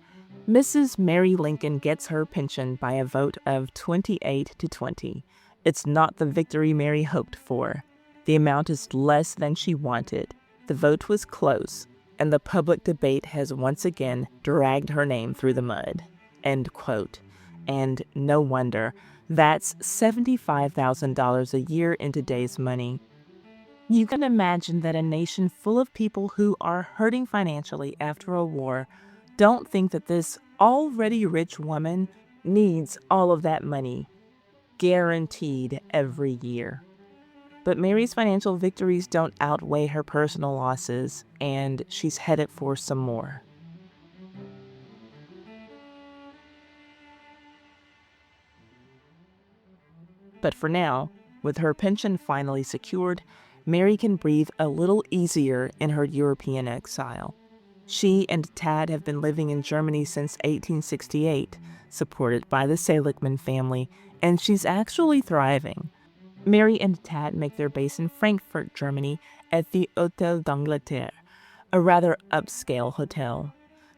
Mrs. Mary Lincoln gets her pension by a vote of 28 to 20. It's not the victory Mary hoped for. The amount is less than she wanted. The vote was close, and the public debate has once again dragged her name through the mud. End quote. And no wonder. That's $75,000 a year in today's money. You can imagine that a nation full of people who are hurting financially after a war don't think that this already rich woman needs all of that money, guaranteed every year. But Mary's financial victories don't outweigh her personal losses, and she's headed for some more. But for now, with her pension finally secured, Mary can breathe a little easier in her European exile. She and Tad have been living in Germany since 1868, supported by the Seligman family, and she's actually thriving. Mary and Tad make their base in Frankfurt, Germany, at the Hôtel d'Angleterre, a rather upscale hotel.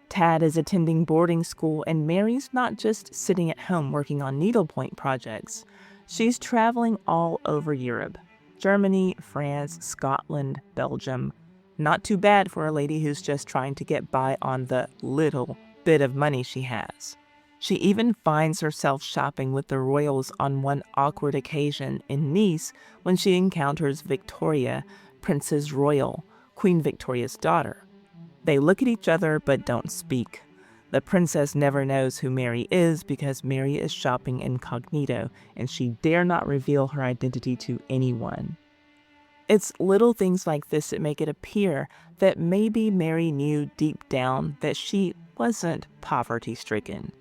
Tad is attending boarding school, and Mary's not just sitting at home working on needlepoint projects. She's traveling all over Europe. Germany, France, Scotland, Belgium. Not too bad for a lady who's just trying to get by on the little bit of money she has. She even finds herself shopping with the royals on one awkward occasion in Nice when she encounters Victoria, Princess Royal, Queen Victoria's daughter. They look at each other but don't speak. The princess never knows who Mary is because Mary is shopping incognito and she dare not reveal her identity to anyone. It's little things like this that make it appear that maybe Mary knew deep down that she wasn't poverty-stricken.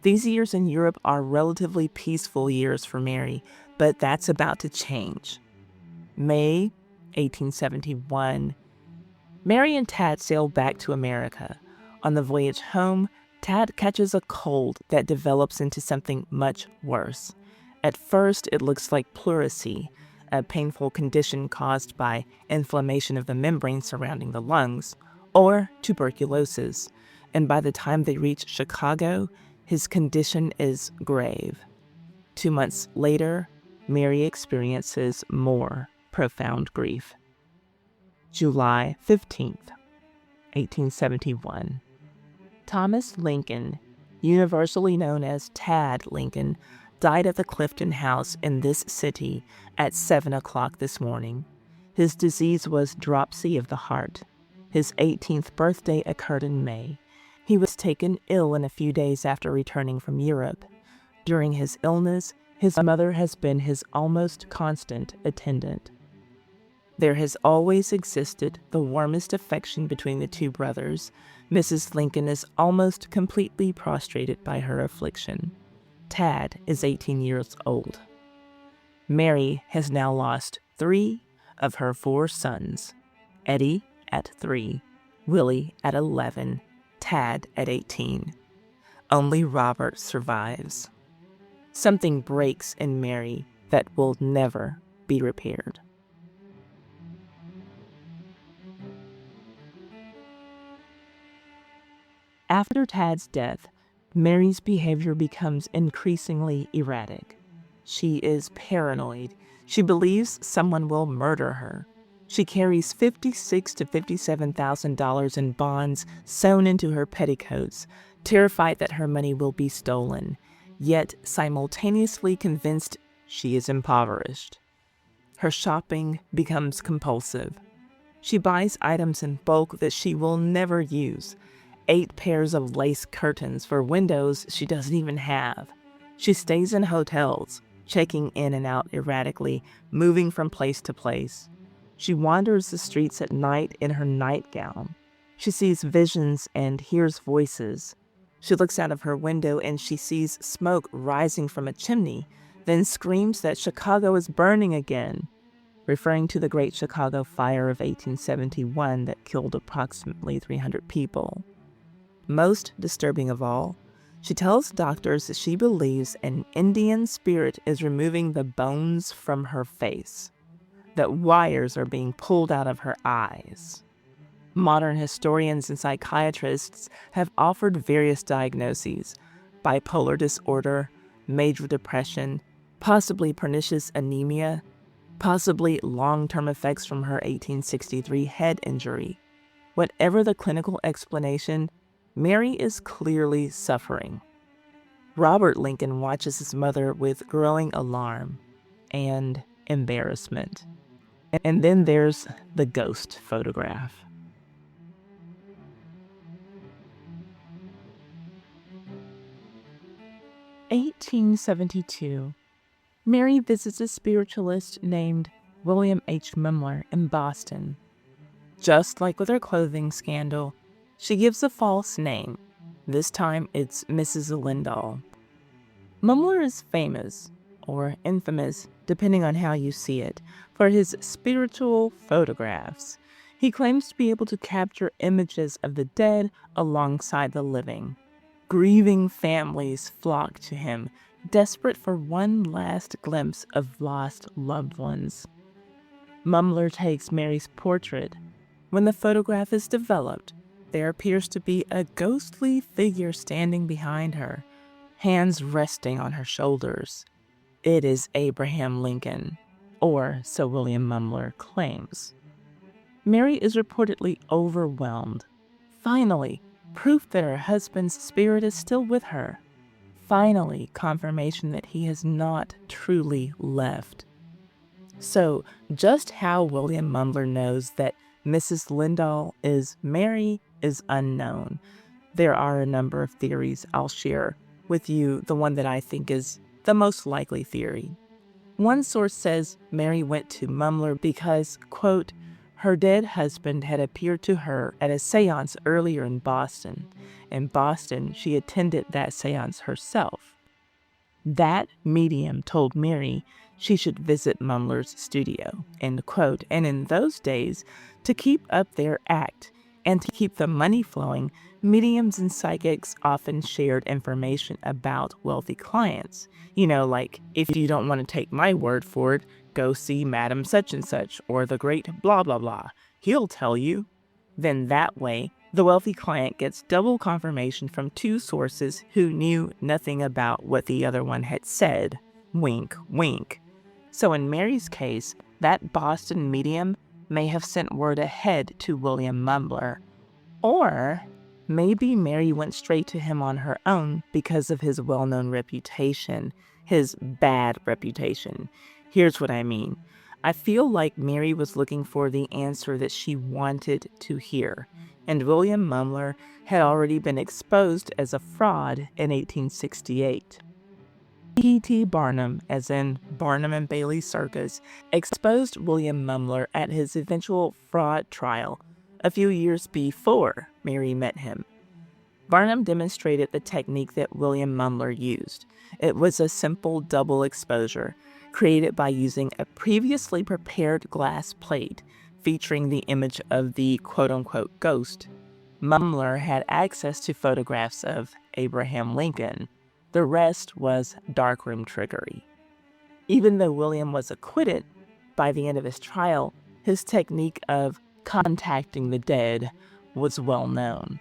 These years in Europe are relatively peaceful years for Mary, but that's about to change. May 1871, Mary and Tad sail back to America. On the voyage home, Tad catches a cold that develops into something much worse. At first, it looks like pleurisy, a painful condition caused by inflammation of the membrane surrounding the lungs, or tuberculosis. And by the time they reach Chicago, his condition is grave. 2 months later, Mary experiences more profound grief. July 15th, 1871. Thomas Lincoln, universally known as Tad Lincoln, died at the Clifton House in this city at 7 o'clock this morning. His disease was dropsy of the heart. His 18th birthday occurred in May. He was taken ill in a few days after returning from Europe. During his illness, his mother has been his almost constant attendant. There has always existed the warmest affection between the two brothers. Mrs. Lincoln is almost completely prostrated by her affliction. Tad is 18 years old. Mary has now lost 3 of her 4 sons. Eddie at 3, Willie at 11, Tad at 18. Only Robert survives. Something breaks in Mary that will never be repaired. After Tad's death, Mary's behavior becomes increasingly erratic. She is paranoid. She believes someone will murder her. She carries $56,000 to $57,000 in bonds sewn into her petticoats, terrified that her money will be stolen, yet simultaneously convinced she is impoverished. Her shopping becomes compulsive. She buys items in bulk that she will never use. 8 pairs of lace curtains for windows she doesn't even have. She stays in hotels, checking in and out erratically, moving from place to place. She wanders the streets at night in her nightgown. She sees visions and hears voices. She looks out of her window and she sees smoke rising from a chimney, then screams that Chicago is burning again, referring to the Great Chicago Fire of 1871 that killed approximately 300 people. Most disturbing of all, she tells doctors that she believes an Indian spirit is removing the bones from her face, that wires are being pulled out of her eyes. Modern historians and psychiatrists have offered various diagnoses: bipolar disorder, major depression, possibly pernicious anemia, possibly long-term effects from her 1863 head injury. Whatever the clinical explanation, Mary is clearly suffering. Robert Lincoln watches his mother with growing alarm and embarrassment. And then there's the ghost photograph. (1872). Mary visits a spiritualist named William H. Mumler in Boston. Just like with her clothing scandal, she gives a false name. This time it's Mrs. Lindahl. Mumler is famous, or infamous, depending on how you see it, for his spiritual photographs. He claims to be able to capture images of the dead alongside the living. Grieving families flock to him, desperate for one last glimpse of lost loved ones. Mumler takes Mary's portrait. When the photograph is developed, there appears to be a ghostly figure standing behind her, hands resting on her shoulders. It is Abraham Lincoln, or so William Mumler claims. Mary is reportedly overwhelmed. Finally, proof that her husband's spirit is still with her. Finally, confirmation that he has not truly left. So, just how William Mumler knows that Mrs. Lindahl is Mary is unknown. There are a number of theories. I'll share with you the one that I think is the most likely theory. One source says Mary went to Mumler because, quote, her dead husband had appeared to her at a seance earlier in Boston. In Boston, she attended that seance herself. That medium told Mary she should visit Mumler's studio, end quote. And in those days, to keep up their act and to keep the money flowing, mediums and psychics often shared information about wealthy clients. You know, like, if you don't want to take my word for it, go see Madam such and such or the great blah blah blah. He'll tell you. Then that way, the wealthy client gets double confirmation from two sources who knew nothing about what the other one had said. Wink, wink. So in Mary's case, that Boston medium may have sent word ahead to William Mumler. Or maybe Mary went straight to him on her own because of his well-known reputation, his bad reputation. Here's what I mean. I feel like Mary was looking for the answer that she wanted to hear, and William Mumler had already been exposed as a fraud in 1868. P.T. Barnum, as in Barnum and Bailey Circus, exposed William Mumler at his eventual fraud trial a few years before Mary met him. Barnum demonstrated the technique that William Mumler used. It was a simple double exposure, created by using a previously prepared glass plate featuring the image of the quote-unquote ghost. Mumler had access to photographs of Abraham Lincoln. The rest was darkroom trickery. Even though William was acquitted, by the end of his trial, his technique of contacting the dead was well known.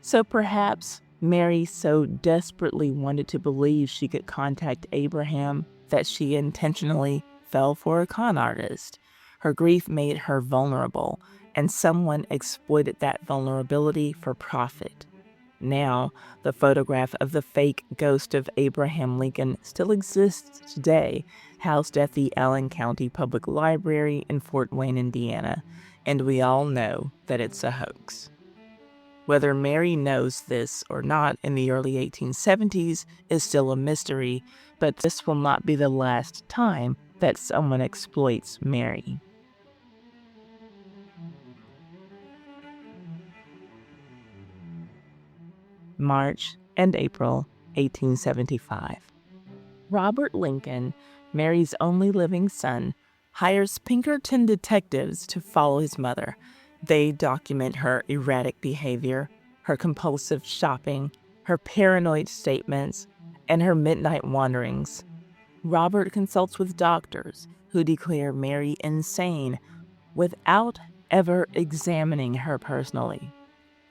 So perhaps Mary so desperately wanted to believe she could contact Abraham that she intentionally fell for a con artist. Her grief made her vulnerable, and someone exploited that vulnerability for profit. Now, the photograph of the fake ghost of Abraham Lincoln still exists today, housed at the Allen County Public Library in Fort Wayne, Indiana, and we all know that it's a hoax. Whether Mary knows this or not in the early 1870s is still a mystery, but this will not be the last time that someone exploits Mary. March and April 1875. Robert Lincoln, Mary's only living son, hires Pinkerton detectives to follow his mother. They document her erratic behavior, her compulsive shopping, her paranoid statements, and her midnight wanderings. Robert consults with doctors who declare Mary insane without ever examining her personally.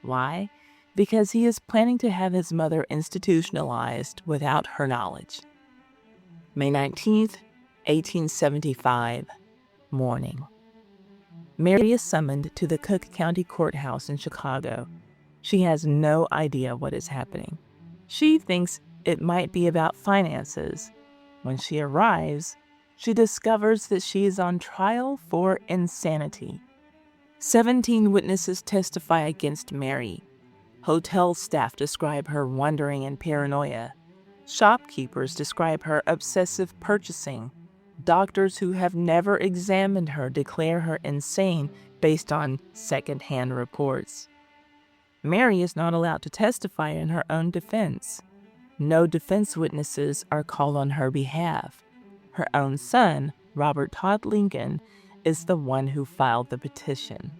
Why? Because he is planning to have his mother institutionalized without her knowledge. May 19th, 1875, morning. Mary is summoned to the Cook County Courthouse in Chicago. She has no idea what is happening. She thinks it might be about finances. When she arrives, she discovers that she is on trial for insanity. 17 witnesses testify against Mary. Hotel staff describe her wandering and paranoia. Shopkeepers describe her obsessive purchasing. Doctors who have never examined her declare her insane based on second-hand reports. Mary is not allowed to testify in her own defense. No defense witnesses are called on her behalf. Her own son, Robert Todd Lincoln, is the one who filed the petition.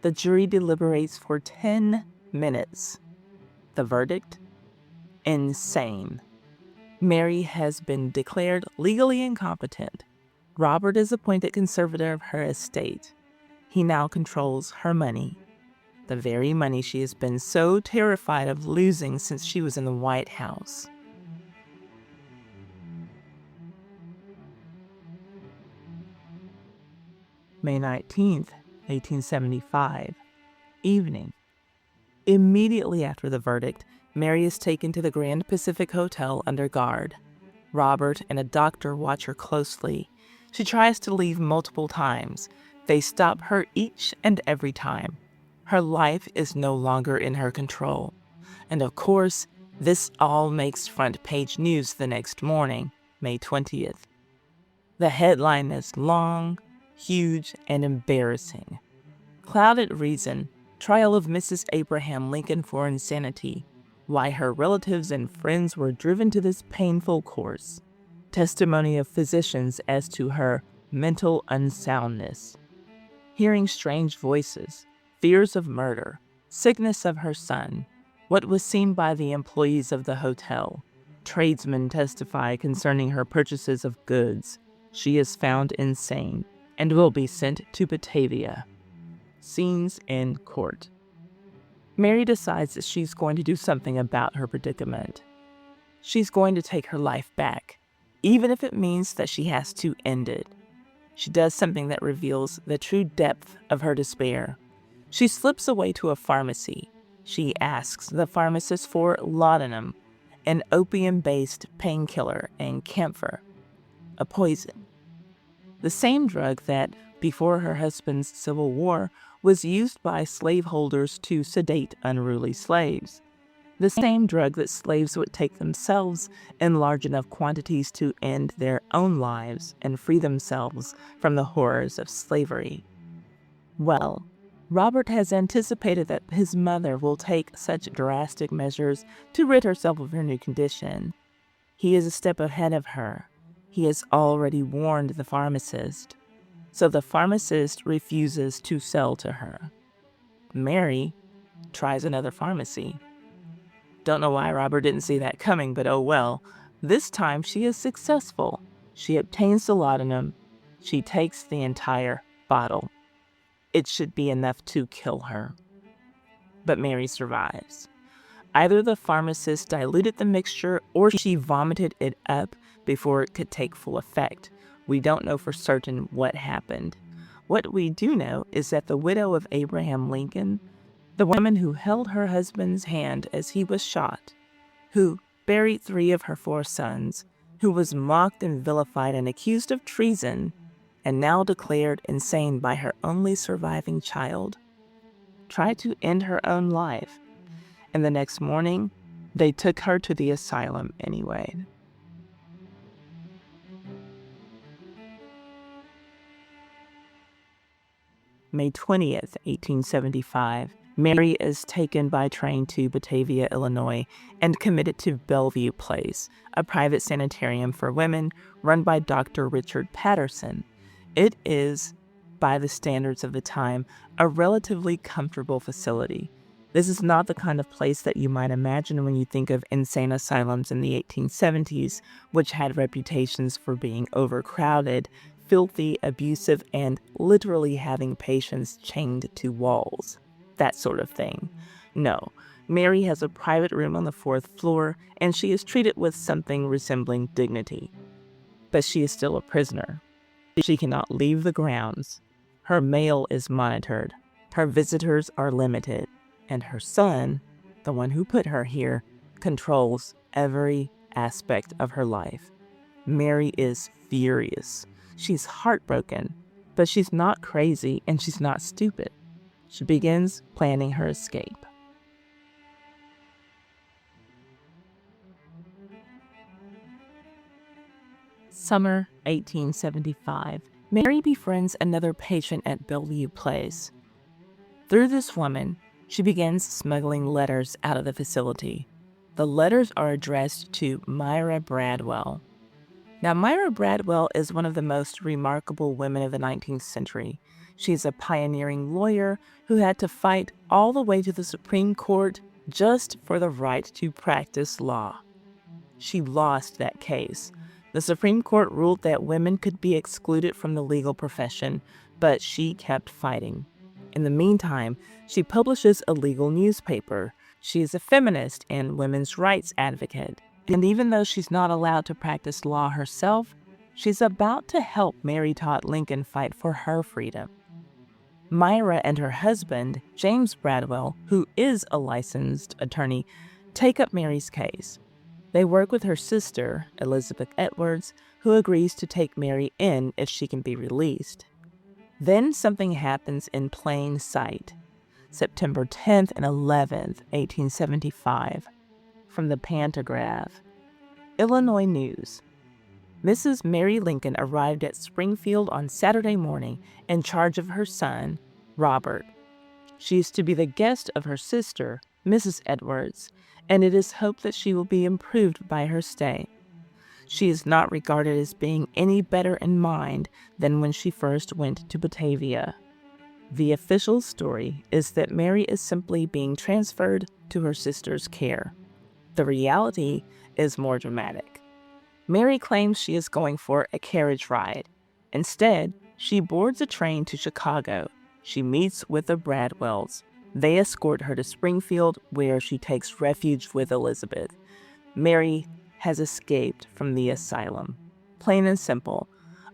The jury deliberates for 10 minutes. The verdict? Insane. Mary has been declared legally incompetent. Robert is appointed conservator of her estate. He now controls her money, the very money she has been so terrified of losing since she was in the White House. May 19th, 1875, evening. Immediately after the verdict, Mary is taken to the Grand Pacific Hotel under guard. Robert and a doctor watch her closely. She tries to leave multiple times. They stop her each and every time. Her life is no longer in her control. And of course, this all makes front page news the next morning, May 20th. The headline is long, huge, and embarrassing. Clouded Reason, Trial of Mrs. Abraham Lincoln for Insanity. Why her relatives and friends were driven to this painful course. Testimony of physicians as to her mental unsoundness. Hearing strange voices, fears of murder, sickness of her son, what was seen by the employees of the hotel. Tradesmen testify concerning her purchases of goods. She is found insane and will be sent to Batavia. Scenes in court. Mary decides that she's going to do something about her predicament. She's going to take her life back, even if it means that she has to end it. She does something that reveals the true depth of her despair. She slips away to a pharmacy. She asks the pharmacist for laudanum, an opium-based painkiller, and camphor, a poison. The same drug that, before her husband's Civil War, was used by slaveholders to sedate unruly slaves. The same drug that slaves would take themselves in large enough quantities to end their own lives and free themselves from the horrors of slavery. Well, Robert has anticipated that his mother will take such drastic measures to rid herself of her new condition. He is a step ahead of her. He has already warned the pharmacist. So the pharmacist refuses to sell to her. Mary tries another pharmacy. Don't know why Robert didn't see that coming, but oh well. This time she is successful. She obtains the laudanum. She takes the entire bottle. It should be enough to kill her. But Mary survives. Either the pharmacist diluted the mixture or she vomited it up before it could take full effect. We don't know for certain what happened. What we do know is that the widow of Abraham Lincoln, the woman who held her husband's hand as he was shot, who buried 3 of her 4 sons, who was mocked and vilified and accused of treason, and now declared insane by her only surviving child, tried to end her own life. And the next morning, they took her to the asylum anyway. May 20th, 1875, Mary is taken by train to Batavia, Illinois, and committed to Bellevue Place, a private sanitarium for women run by Dr. Richard Patterson. It is, by the standards of the time, a relatively comfortable facility. This is not the kind of place that you might imagine when you think of insane asylums in the 1870s, which had reputations for being overcrowded, filthy, abusive, and literally having patients chained to walls. That sort of thing. No, Mary has a private room on the 4th floor, and she is treated with something resembling dignity. But she is still a prisoner. She cannot leave the grounds. Her mail is monitored. Her visitors are limited. And her son, the one who put her here, controls every aspect of her life. Mary is furious. She's heartbroken, but she's not crazy and she's not stupid. She begins planning her escape. Summer 1875. Mary befriends another patient at Bellevue Place. Through this woman, she begins smuggling letters out of the facility. The letters are addressed to Myra Bradwell. Now, Myra Bradwell is one of the most remarkable women of the 19th century. She's a pioneering lawyer who had to fight all the way to the Supreme Court just for the right to practice law. She lost that case. The Supreme Court ruled that women could be excluded from the legal profession, but she kept fighting. In the meantime, she publishes a legal newspaper. She is a feminist and women's rights advocate. And even though she's not allowed to practice law herself, she's about to help Mary Todd Lincoln fight for her freedom. Myra and her husband, James Bradwell, who is a licensed attorney, take up Mary's case. They work with her sister, Elizabeth Edwards, who agrees to take Mary in if she can be released. Then something happens in plain sight. September 10th and 11th, 1875. From the Pantograph. Illinois News. Mrs. Mary Lincoln arrived at Springfield on Saturday morning in charge of her son, Robert. She is to be the guest of her sister, Mrs. Edwards, and it is hoped that she will be improved by her stay. She is not regarded as being any better in mind than when she first went to Batavia. The official story is that Mary is simply being transferred to her sister's care. The reality is more dramatic. Mary claims she is going for a carriage ride. Instead, she boards a train to Chicago. She meets with the Bradwells. They escort her to Springfield, where she takes refuge with Elizabeth. Mary has escaped from the asylum. Plain and simple,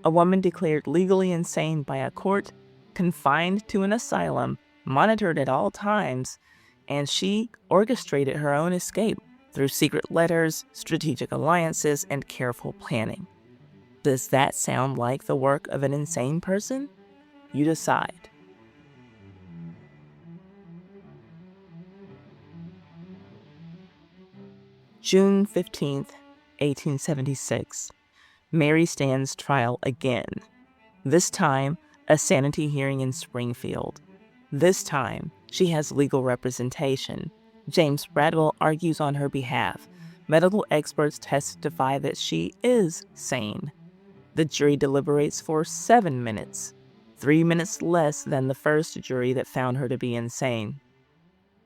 a woman declared legally insane by a court, confined to an asylum, monitored at all times, and she orchestrated her own escape through secret letters, strategic alliances, and careful planning. Does that sound like the work of an insane person? You decide. June 15th, 1876. Mary stands trial again. This time, a sanity hearing in Springfield. This time, she has legal representation. James Bradwell argues on her behalf. Medical experts testify that she is sane. The jury deliberates for 7 minutes, 3 minutes less than the first jury that found her to be insane.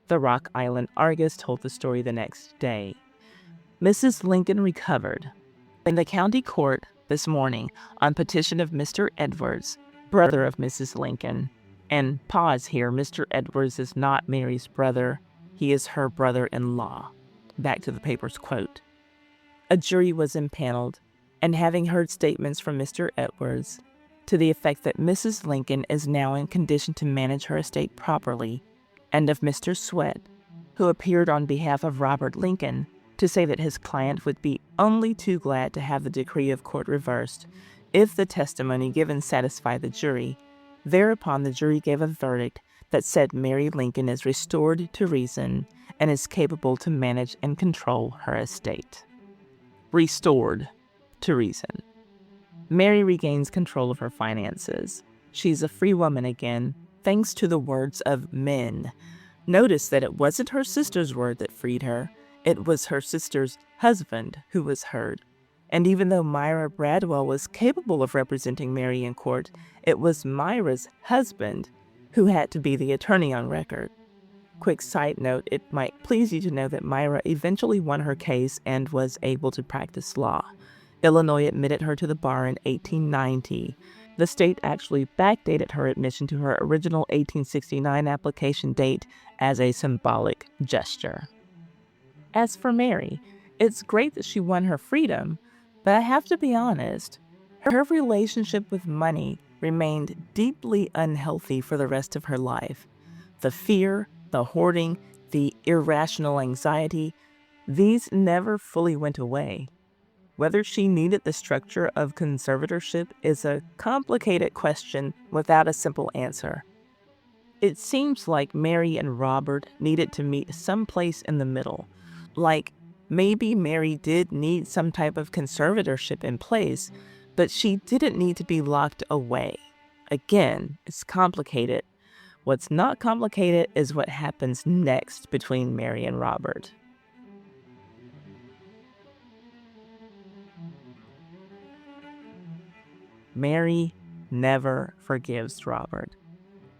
The Rock Island Argus told the story the next day. Mrs. Lincoln recovered. In the county court this morning, on petition of Mr. Edwards, brother of Mrs. Lincoln. And pause here, Mr. Edwards is not Mary's brother. He is her brother-in-law. Back to the paper's quote. A jury was impaneled, and having heard statements from Mr. Edwards to the effect that Mrs. Lincoln is now in condition to manage her estate properly, and of Mr. Sweat, who appeared on behalf of Robert Lincoln, to say that his client would be only too glad to have the decree of court reversed if the testimony given satisfied the jury. Thereupon the jury gave a verdict that said Mary Lincoln is restored to reason and is capable to manage and control her estate. Restored to reason. Mary regains control of her finances. She's a free woman again, thanks to the words of men. Notice that it wasn't her sister's word that freed her. It was her sister's husband who was heard. And even though Myra Bradwell was capable of representing Mary in court, it was Myra's husband who had to be the attorney on record. Quick side note, it might please you to know that Myra eventually won her case and was able to practice law. Illinois admitted her to the bar in 1890. The state actually backdated her admission to her original 1869 application date as a symbolic gesture. As for Mary, it's great that she won her freedom, but I have to be honest, her relationship with money remained deeply unhealthy for the rest of her life. The fear, the hoarding, the irrational anxiety, these never fully went away. Whether she needed the structure of conservatorship is a complicated question without a simple answer. It seems like Mary and Robert needed to meet someplace in the middle. Like, maybe Mary did need some type of conservatorship in place, but she didn't need to be locked away. Again, it's complicated. What's not complicated is what happens next between Mary and Robert. Mary never forgives Robert.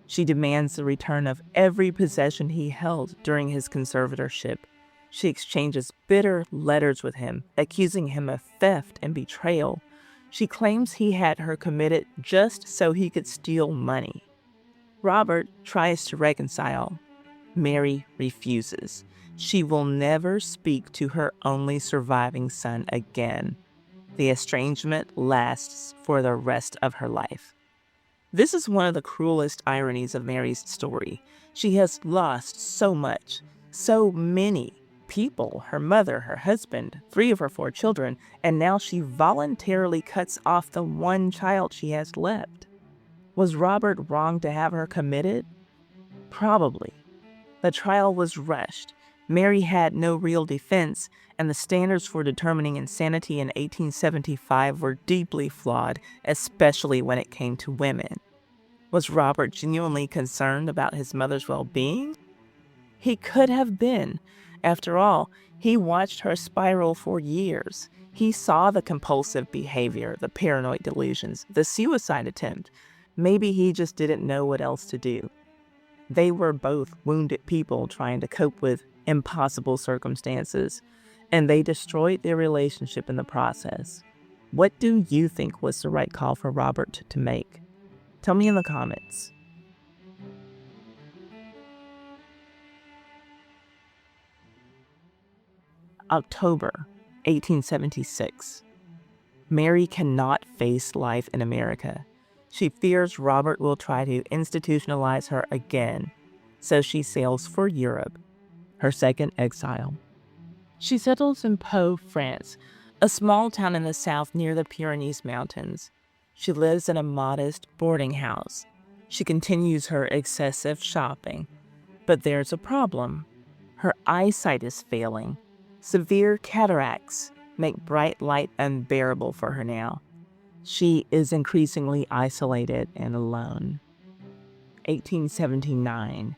She demands the return of every possession he held during his conservatorship. She exchanges bitter letters with him, accusing him of theft and betrayal. She claims he had her committed just so he could steal money. Robert tries to reconcile. Mary refuses. She will never speak to her only surviving son again. The estrangement lasts for the rest of her life. This is one of the cruelest ironies of Mary's story. She has lost so much, so many people, her mother, her husband, 3 of her 4 children, and now she voluntarily cuts off the one child she has left. Was Robert wrong to have her committed? Probably. The trial was rushed. Mary had no real defense, and the standards for determining insanity in 1875 were deeply flawed, especially when it came to women. Was Robert genuinely concerned about his mother's well-being? He could have been. After all, he watched her spiral for years. He saw the compulsive behavior, the paranoid delusions, the suicide attempt. Maybe he just didn't know what else to do. They were both wounded people trying to cope with impossible circumstances, and they destroyed their relationship in the process. What do you think was the right call for Robert to make? Tell me in the comments. October 1876. Mary cannot face life in America. She fears Robert will try to institutionalize her again, so she sails for Europe, her second exile. She settles in Pau, France, a small town in the south near the Pyrenees Mountains. She lives in a modest boarding house. She continues her excessive shopping. But there's a problem. Her eyesight is failing. Severe cataracts make bright light unbearable for her now. She is increasingly isolated and alone. 1879.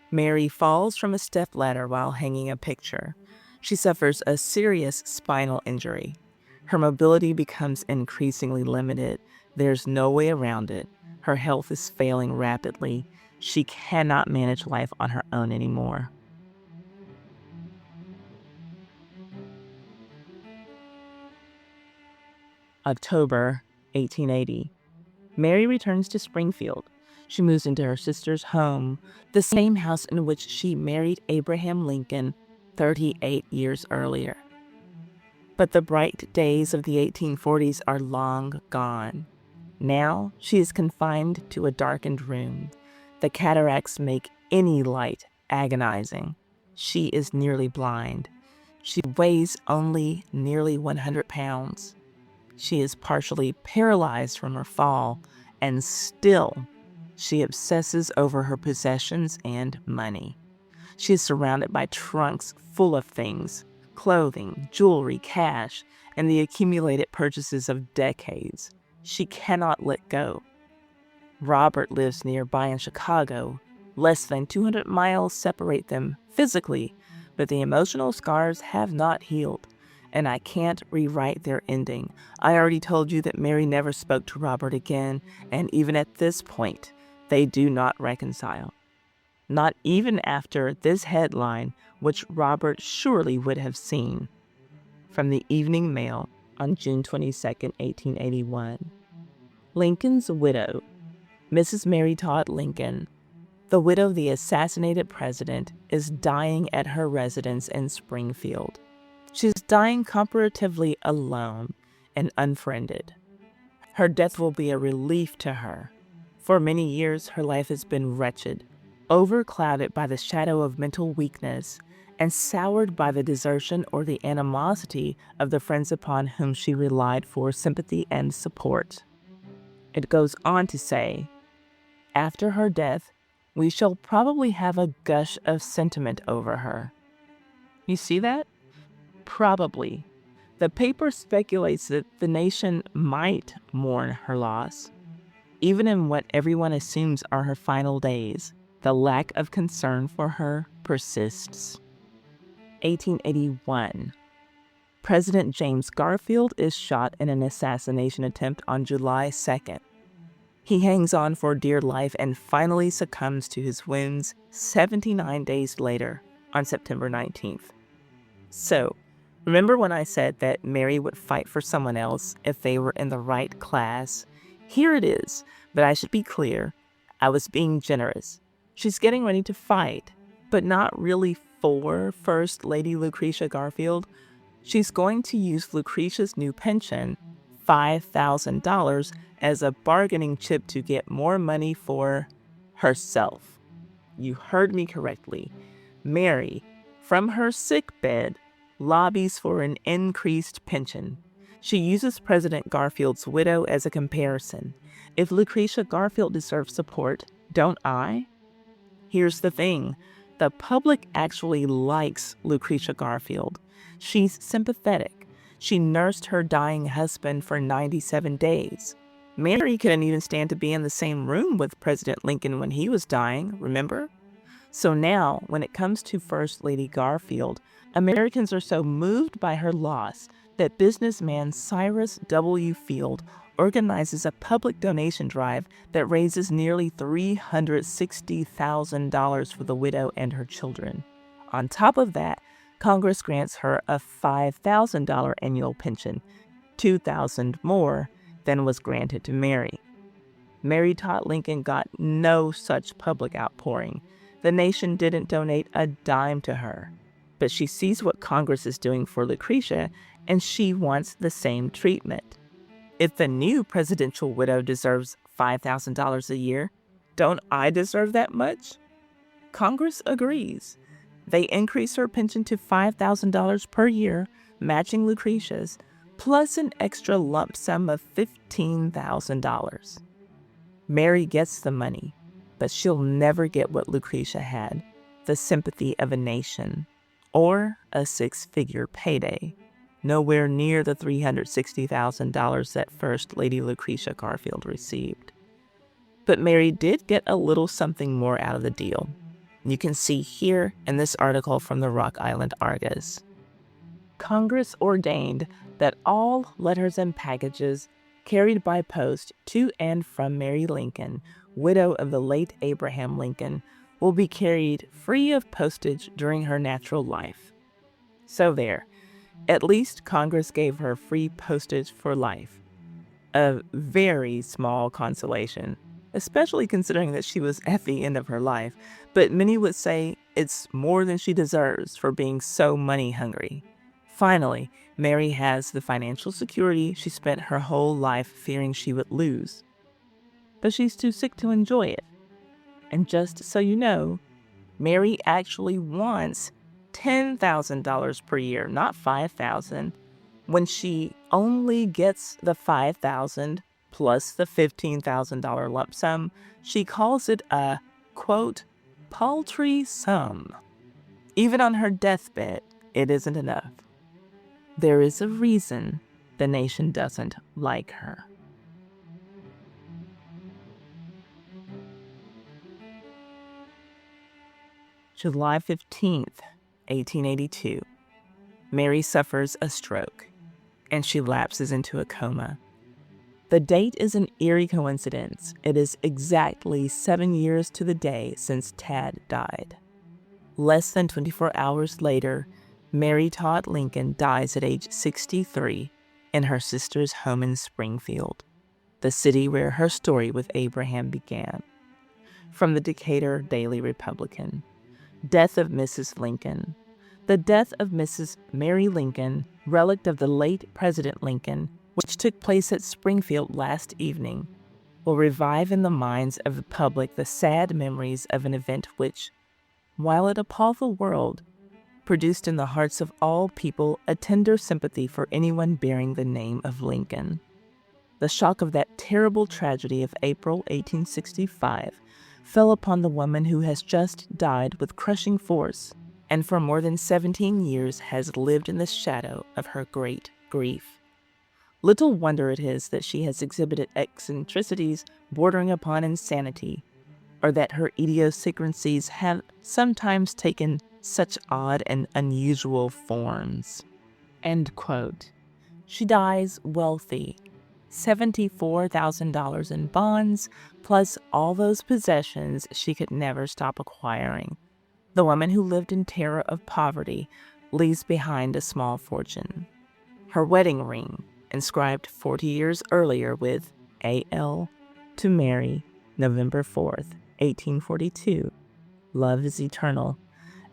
Mary falls from a stepladder while hanging a picture. She suffers a serious spinal injury. Her mobility becomes increasingly limited. There's no way around it. Her health is failing rapidly. She cannot manage life on her own anymore. October 1880. Mary returns to Springfield. She moves into her sister's home, the same house in which she married Abraham Lincoln 38 years earlier. But the bright days of the 1840s are long gone. Now she is confined to a darkened room. The cataracts make any light agonizing. She is nearly blind. She weighs only nearly 100 pounds. She is partially paralyzed from her fall, and still she obsesses over her possessions and money. She is surrounded by trunks full of things, clothing, jewelry, cash, and the accumulated purchases of decades. She cannot let go. Robert lives nearby in Chicago. Less than 200 miles separate them physically, but the emotional scars have not healed, and I can't rewrite their ending. I already told you that Mary never spoke to Robert again, and even at this point, they do not reconcile. Not even after this headline, which Robert surely would have seen. From the Evening Mail on June 22, 1881. Lincoln's widow, Mrs. Mary Todd Lincoln, the widow of the assassinated president, is dying at her residence in Springfield. She's dying comparatively alone and unfriended. Her death will be a relief to her. For many years, her life has been wretched, overclouded by the shadow of mental weakness, and soured by the desertion or the animosity of the friends upon whom she relied for sympathy and support. It goes on to say, after her death, we shall probably have a gush of sentiment over her. You see that? Probably. The paper speculates that the nation might mourn her loss. Even in what everyone assumes are her final days, the lack of concern for her persists. 1881. President James Garfield is shot in an assassination attempt on July 2nd. He hangs on for dear life and finally succumbs to his wounds 79 days later on September 19th. So, remember when I said that Mary would fight for someone else if they were in the right class? Here it is, but I should be clear, I was being generous. She's getting ready to fight, but not really for First Lady Lucretia Garfield. She's going to use Lucretia's new pension, $5,000, as a bargaining chip to get more money for herself. You heard me correctly. Mary, from her sickbed, lobbies for an increased pension. She uses President Garfield's widow as a comparison. If Lucretia Garfield deserves support, don't I? Here's the thing. The public actually likes Lucretia Garfield. She's sympathetic. She nursed her dying husband for 97 days. Mary couldn't even stand to be in the same room with President Lincoln when he was dying, remember? So now, when it comes to First Lady Garfield, Americans are so moved by her loss that businessman Cyrus W. Field organizes a public donation drive that raises nearly $360,000 for the widow and her children. On top of that, Congress grants her a $5,000 annual pension, $2,000 more than was granted to Mary. Mary Todd Lincoln got no such public outpouring. The nation didn't donate a dime to her. But she sees what Congress is doing for Lucretia, and she wants the same treatment. If the new presidential widow deserves $5,000 a year, don't I deserve that much? Congress agrees. They increase her pension to $5,000 per year, matching Lucretia's, plus an extra lump sum of $15,000. Mary gets the money, but she'll never get what Lucretia had, the sympathy of a nation, or a six-figure payday, nowhere near the $360,000 that First Lady Lucretia Garfield received. But Mary did get a little something more out of the deal. You can see here in this article from the Rock Island Argus. Congress ordained that all letters and packages carried by post to and from Mary Lincoln, widow of the late Abraham Lincoln, will be carried free of postage during her natural life. So there, at least Congress gave her free postage for life. A very small consolation, especially considering that she was at the end of her life, but many would say it's more than she deserves for being so money hungry. Finally, Mary has the financial security she spent her whole life fearing she would lose. But she's too sick to enjoy it. And just so you know, Mary actually wants $10,000 per year, not $5,000. When she only gets the $5,000 plus the $15,000 lump sum, she calls it a, quote, paltry sum. Even on her deathbed, it isn't enough. There is a reason the nation doesn't like her. July 15th, 1882. Mary suffers a stroke, and she lapses into a coma. The date is an eerie coincidence. It is exactly 7 years to the day since Tad died. Less than 24 hours later, Mary Todd Lincoln dies at age 63 in her sister's home in Springfield, the city where her story with Abraham began. From the Decatur Daily Republican. Death of Mrs. Lincoln. The death of Mrs. Mary Lincoln, relict of the late President Lincoln, which took place at Springfield last evening, will revive in the minds of the public the sad memories of an event which, while it appalled the world, produced in the hearts of all people a tender sympathy for anyone bearing the name of Lincoln. The shock of that terrible tragedy of April 1865 fell upon the woman who has just died with crushing force, and for more than 17 years has lived in the shadow of her great grief. Little wonder it is that she has exhibited eccentricities bordering upon insanity, or that her idiosyncrasies have sometimes taken such odd and unusual forms. End quote. She dies wealthy, $74,000 in bonds, plus all those possessions she could never stop acquiring. The woman who lived in terror of poverty leaves behind a small fortune. Her wedding ring, inscribed 40 years earlier with A.L. to Mary, November 4th, 1842, love is eternal,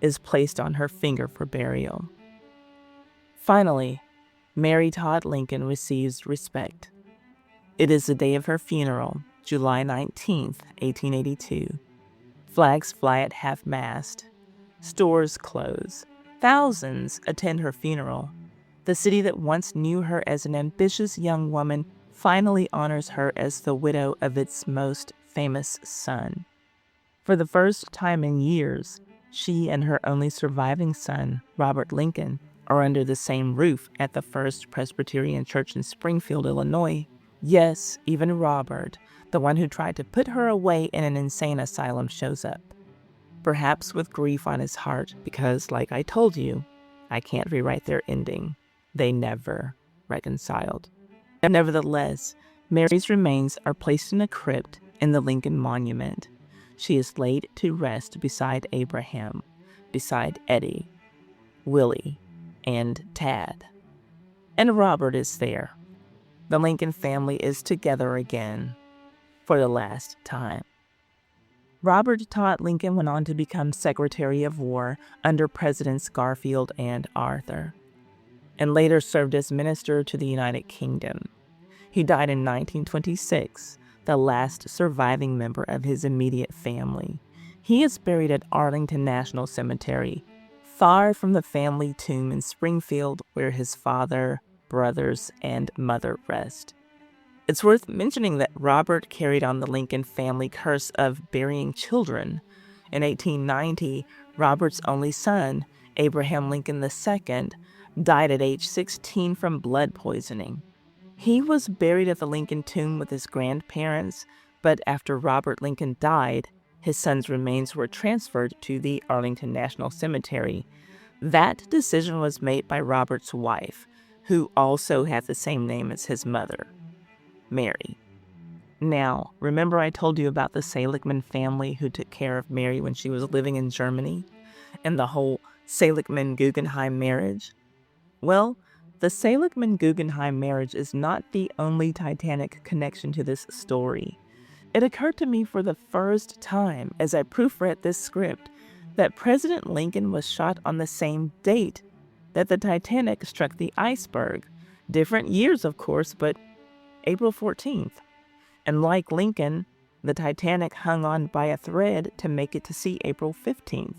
is placed on her finger for burial. Finally, Mary Todd Lincoln receives respect. It is the day of her funeral, July 19th, 1882. Flags fly at half-mast. Stores close. Thousands attend her funeral. The city that once knew her as an ambitious young woman finally honors her as the widow of its most famous son. For the first time in years, she and her only surviving son, Robert Lincoln, are under the same roof at the First Presbyterian Church in Springfield, Illinois. Yes, even Robert, the one who tried to put her away in an insane asylum, shows up. Perhaps with grief on his heart because, like I told you, I can't rewrite their ending. They never reconciled. Nevertheless, Mary's remains are placed in a crypt in the Lincoln Monument. She is laid to rest beside Abraham, beside Eddie, Willie, and Tad. And Robert is there. The Lincoln family is together again for the last time. Robert Todd Lincoln went on to become Secretary of War under Presidents Garfield and Arthur, and later served as Minister to the United Kingdom. He died in 1926, the last surviving member of his immediate family. He is buried at Arlington National Cemetery, far from the family tomb in Springfield where his father, brothers, and mother rest. It's worth mentioning that Robert carried on the Lincoln family curse of burying children. In 1890, Robert's only son, Abraham Lincoln II, died at age 16 from blood poisoning. He was buried at the Lincoln tomb with his grandparents, but after Robert Lincoln died, his son's remains were transferred to the Arlington National Cemetery. That decision was made by Robert's wife, who also had the same name as his mother, Mary. Now, remember I told you about the Seligman family who took care of Mary when she was living in Germany, and the whole Seligman-Guggenheim marriage? Well, the Seligman-Guggenheim marriage is not the only Titanic connection to this story. It occurred to me for the first time as I proofread this script that President Lincoln was shot on the same date that the Titanic struck the iceberg. Different years, of course, but April 14th. And like Lincoln, the Titanic hung on by a thread to make it to sea April 15th.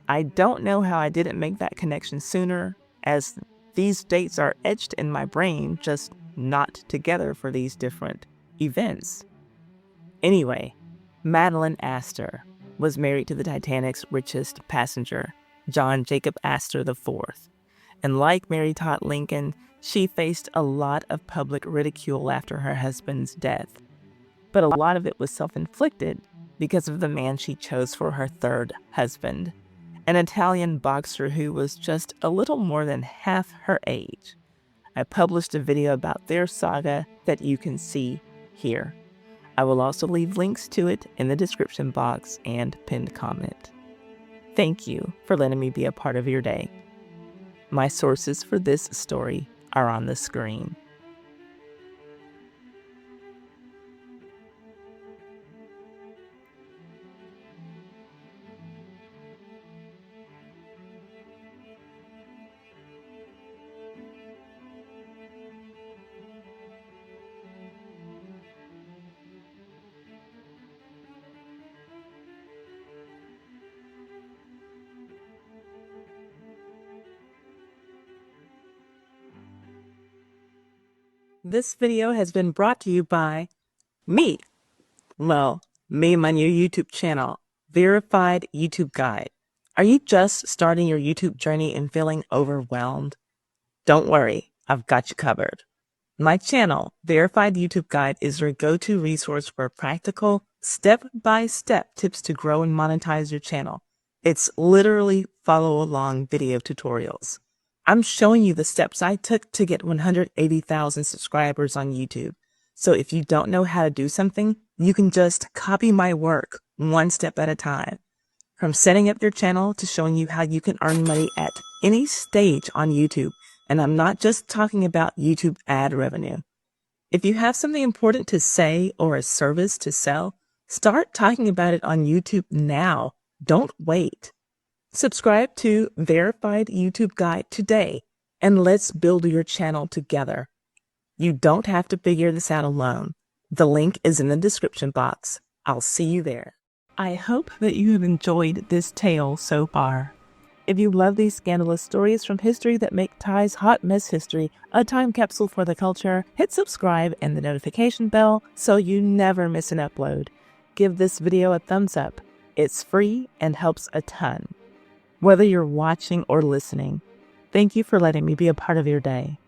I don't know how I didn't make that connection sooner, as these dates are etched in my brain, just not together for these different events. Anyway, Madeline Astor was married to the Titanic's richest passenger, John Jacob Astor IV. And like Mary Todd Lincoln, she faced a lot of public ridicule after her husband's death. But a lot of it was self-inflicted because of the man she chose for her third husband, an Italian boxer who was just a little more than half her age. I published a video about their saga that you can see here. I will also leave links to it in the description box and pinned comment. Thank you for letting me be a part of your day. My sources for this story are on the screen. This video has been brought to you by me. Well, me and my new YouTube channel, Verified YouTube Guide. Are you just starting your YouTube journey and feeling overwhelmed? Don't worry, I've got you covered. My channel, Verified YouTube Guide, is your go-to resource for practical, step-by-step tips to grow and monetize your channel. It's literally follow-along video tutorials. I'm showing you the steps I took to get 180,000 subscribers on YouTube. So if you don't know how to do something, you can just copy my work one step at a time. From setting up your channel to showing you how you can earn money at any stage on YouTube. And I'm not just talking about YouTube ad revenue. If you have something important to say or a service to sell, start talking about it on YouTube now. Don't wait. Subscribe to Verified YouTube Guide today, and let's build your channel together. You don't have to figure this out alone. The link is in the description box. I'll see you there. I hope that you have enjoyed this tale so far. If you love these scandalous stories from history that make Ty's hot mess history a time capsule for the culture, hit subscribe and the notification bell so you never miss an upload. Give this video a thumbs up. It's free and helps a ton. Whether you're watching or listening, thank you for letting me be a part of your day.